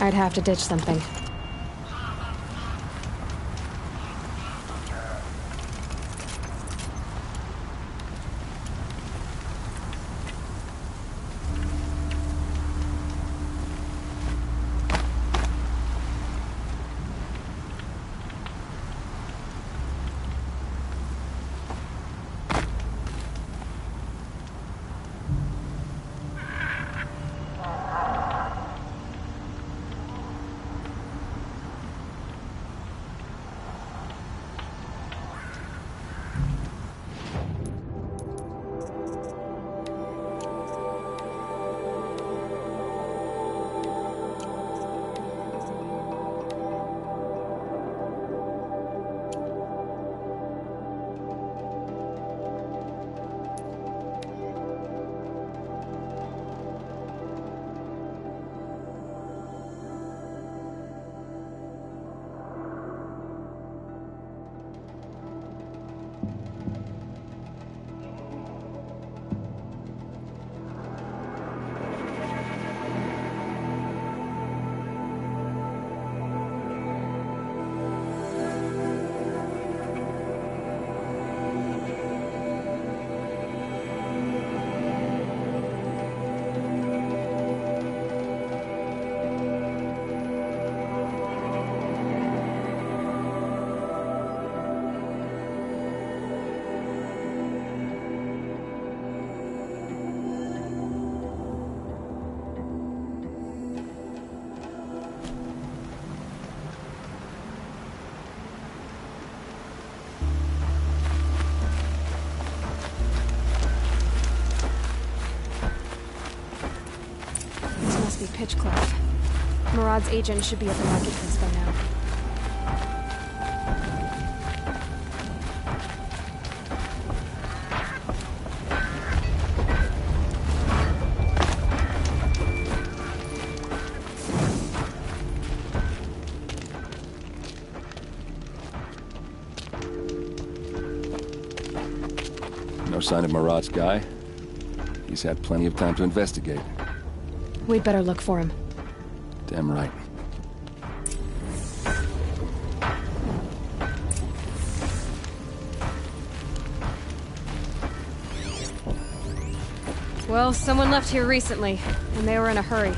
I'd have to ditch something. Pitchcliff. Murad's agent should be at the marketplace by now. No sign of Murad's guy? He's had plenty of time to investigate. We'd better look for him. Damn right. Well, someone left here recently, and they were in a hurry.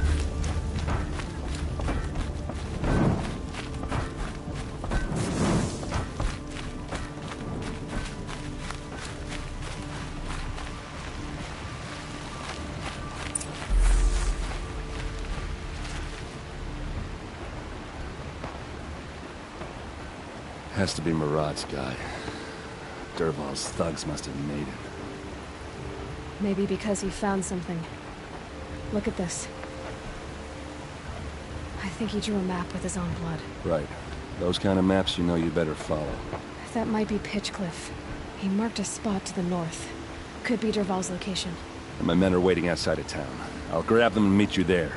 Has to be Murad's guy. Dervahl's thugs must have made it. Maybe because he found something. Look at this. I think he drew a map with his own blood. Right. Those kind of maps you know you better follow. That might be Pitchcliff. He marked a spot to the north. Could be Dervahl's location. And my men are waiting outside of town. I'll grab them and meet you there.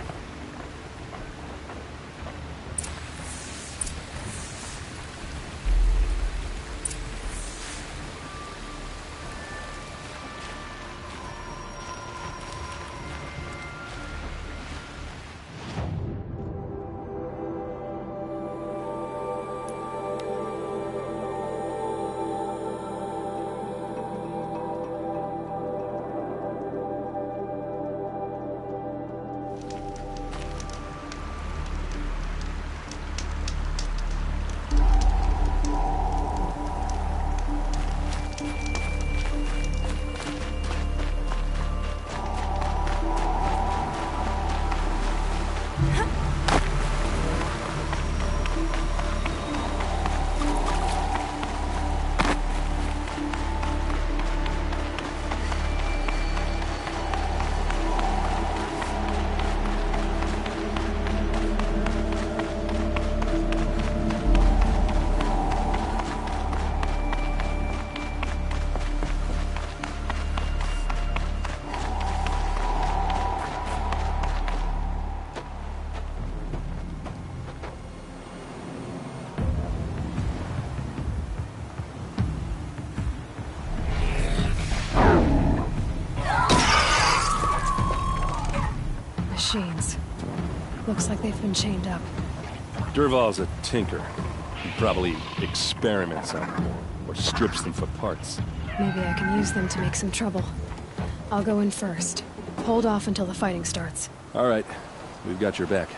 Machines. Looks like they've been chained up. Dervahl's a tinker. He probably experiments on them, or strips them for parts. Maybe I can use them to make some trouble. I'll go in first. Hold off until the fighting starts. All right. We've got your back.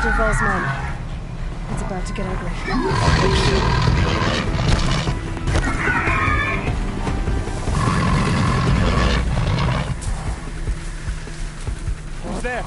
Dervahl's men. It's about to get ugly. Who's there?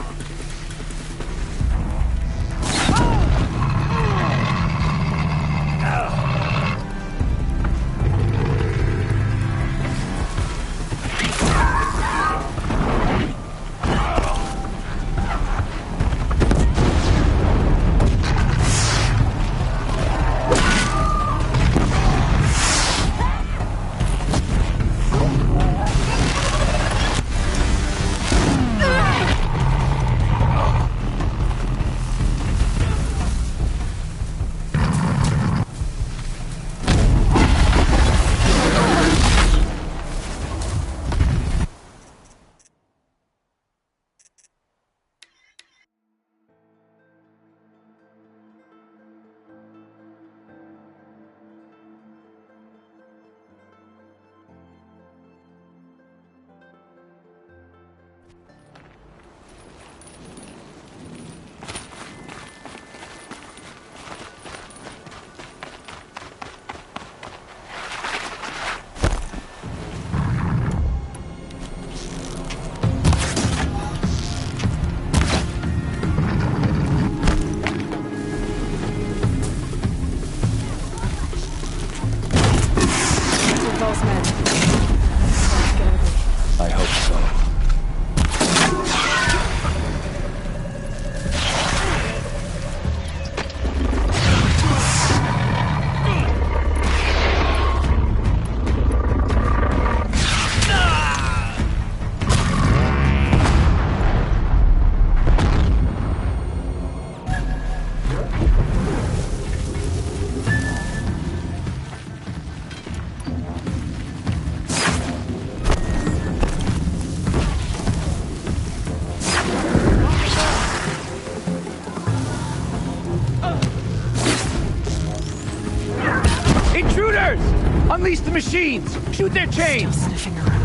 the machines! Shoot their chains! Still sniffing around.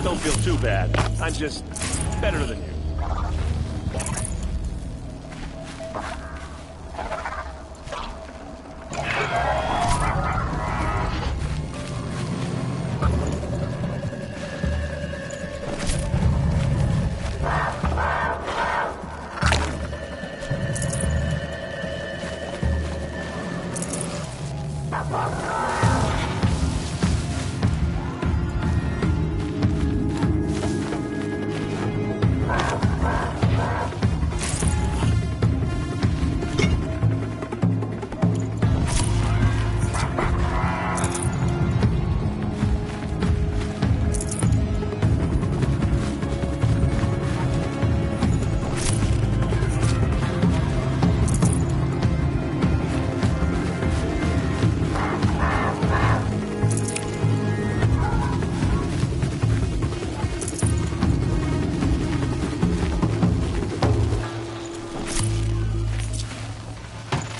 Don't feel too bad. I'm just better than you.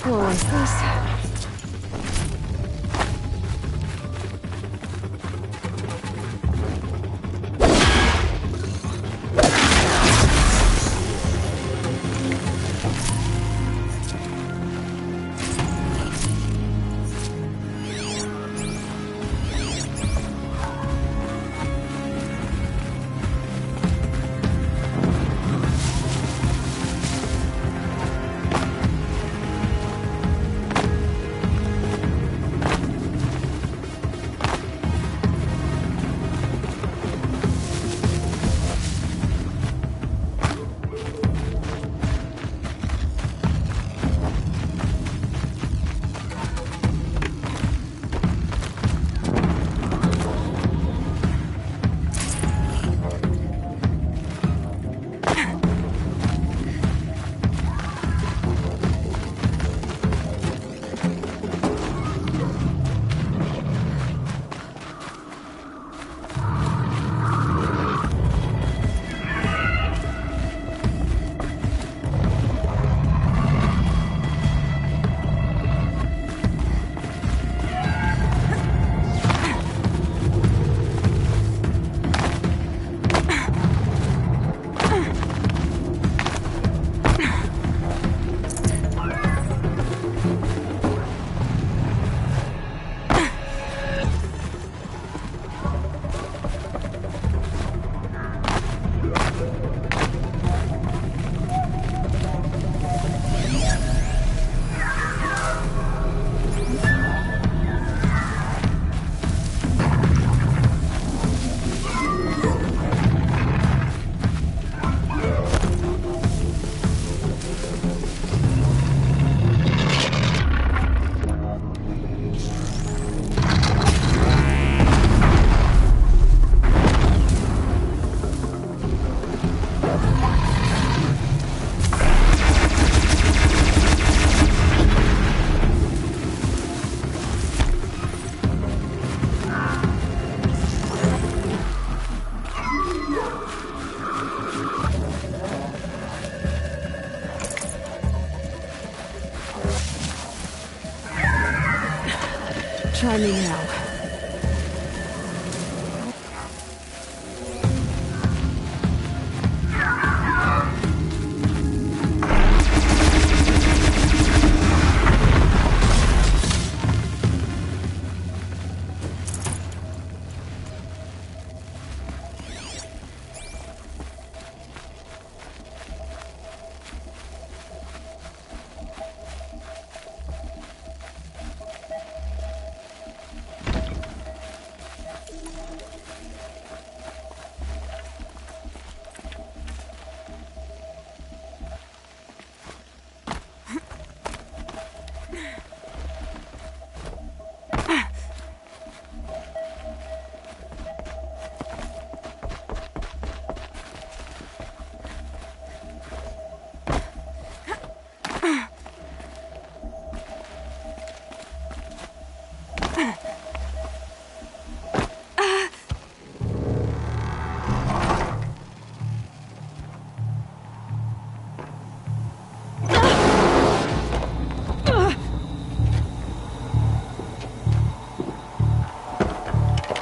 What was this? Try me now.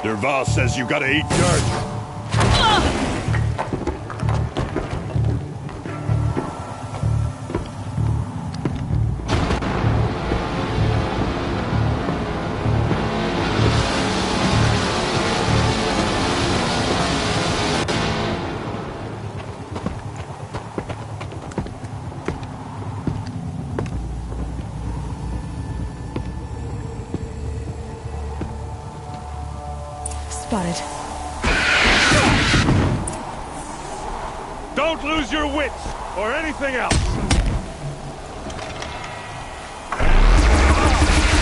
Dervahl says you gotta eat dirt. Spotted. Don't lose your wits, or anything else!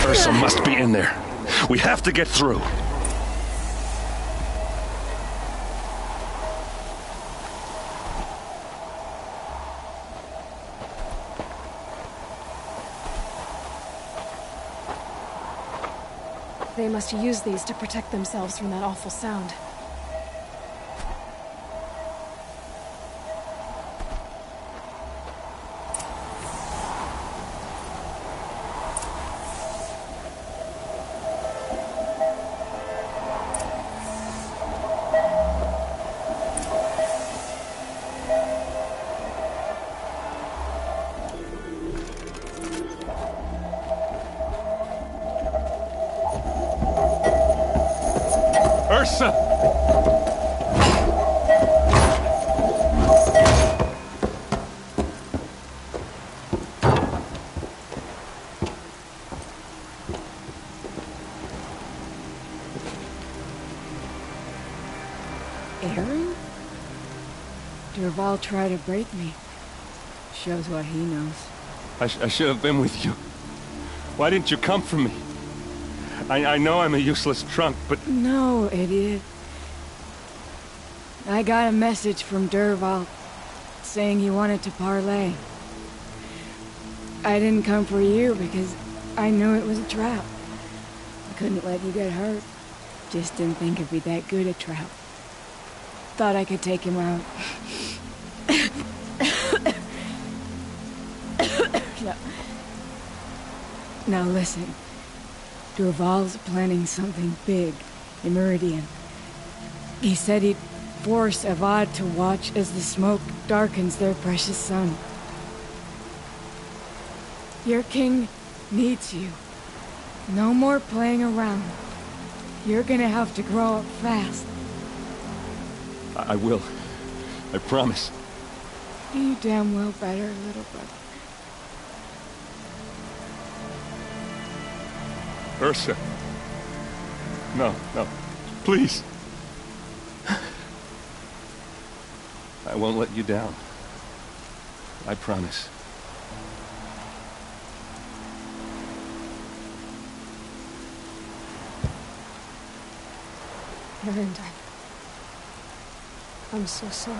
Ursa must be in there. We have to get through. They must use these to protect themselves from that awful sound. Ursa! Aaron? Dervahl tried to break me. Shows what he knows. I should have been with you. Why didn't you come for me? I know I'm a useless trunk, but... No, idiot. I got a message from Dervahl saying he wanted to parlay. I didn't come for you because I knew it was a trap. I couldn't let you get hurt. Just didn't think it'd be that good a trap. Thought I could take him out. Now listen. Dervahl's planning something big in Meridian. He said he'd force Avad to watch as the smoke darkens their precious sun. Your king needs you. No more playing around. You're gonna have to grow up fast. I will. I promise. You damn well better, little brother. Ursa. No. Please. I won't let you down. I promise. Erend, I'm so sorry.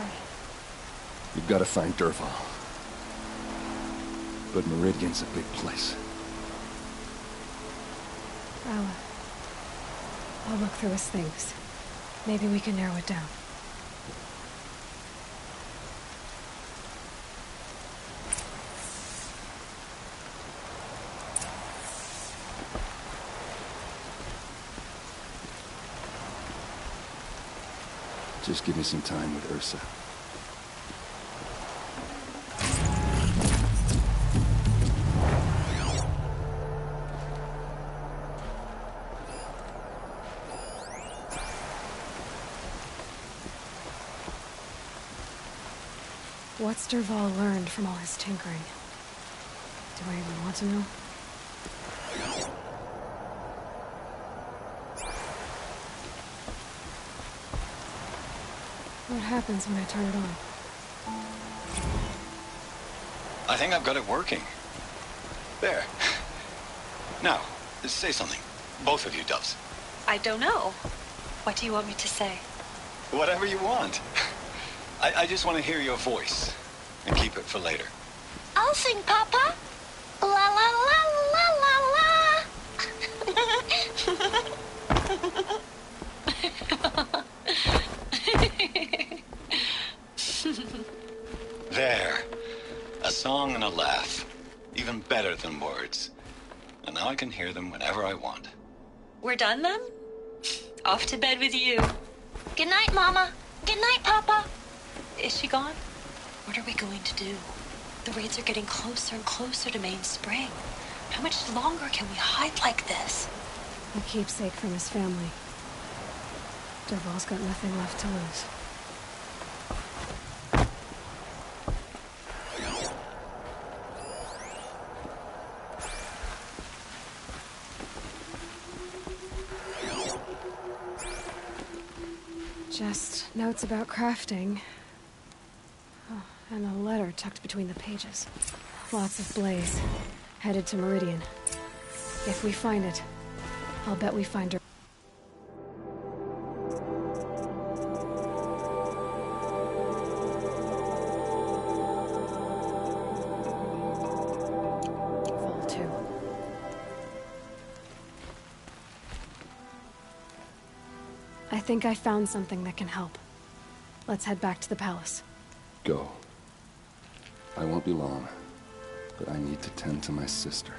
You've got to find Dervahl. But Meridian's a big place. I'll look through his things. Maybe we can narrow it down. Just give me some time with Ursa. What's Dervahl learned from all his tinkering? Do I even want to know? What happens when I turn it on? I think I've got it working. There. Now, say something. Both of you, Doves. I don't know. What do you want me to say? Whatever you want. I just want to hear your voice. And keep it for later. I'll sing, Papa. La la la la la la. There. A song and a laugh. Even better than words. And now I can hear them whenever I want. We're done then? Off to bed with you. Good night, Mama. Good night, Papa. Is she gone? What are we going to do? The raids are getting closer and closer to Main Spring. How much longer can we hide like this? A keepsake from his family. Dervahl's got nothing left to lose. Just notes about crafting. Oh, and a letter tucked between the pages. Lots of blaze. Headed to Meridian. If we find it, I'll bet we find her. Fall 2. I think I found something that can help. Let's head back to the palace. Go. I won't be long, but I need to tend to my sister.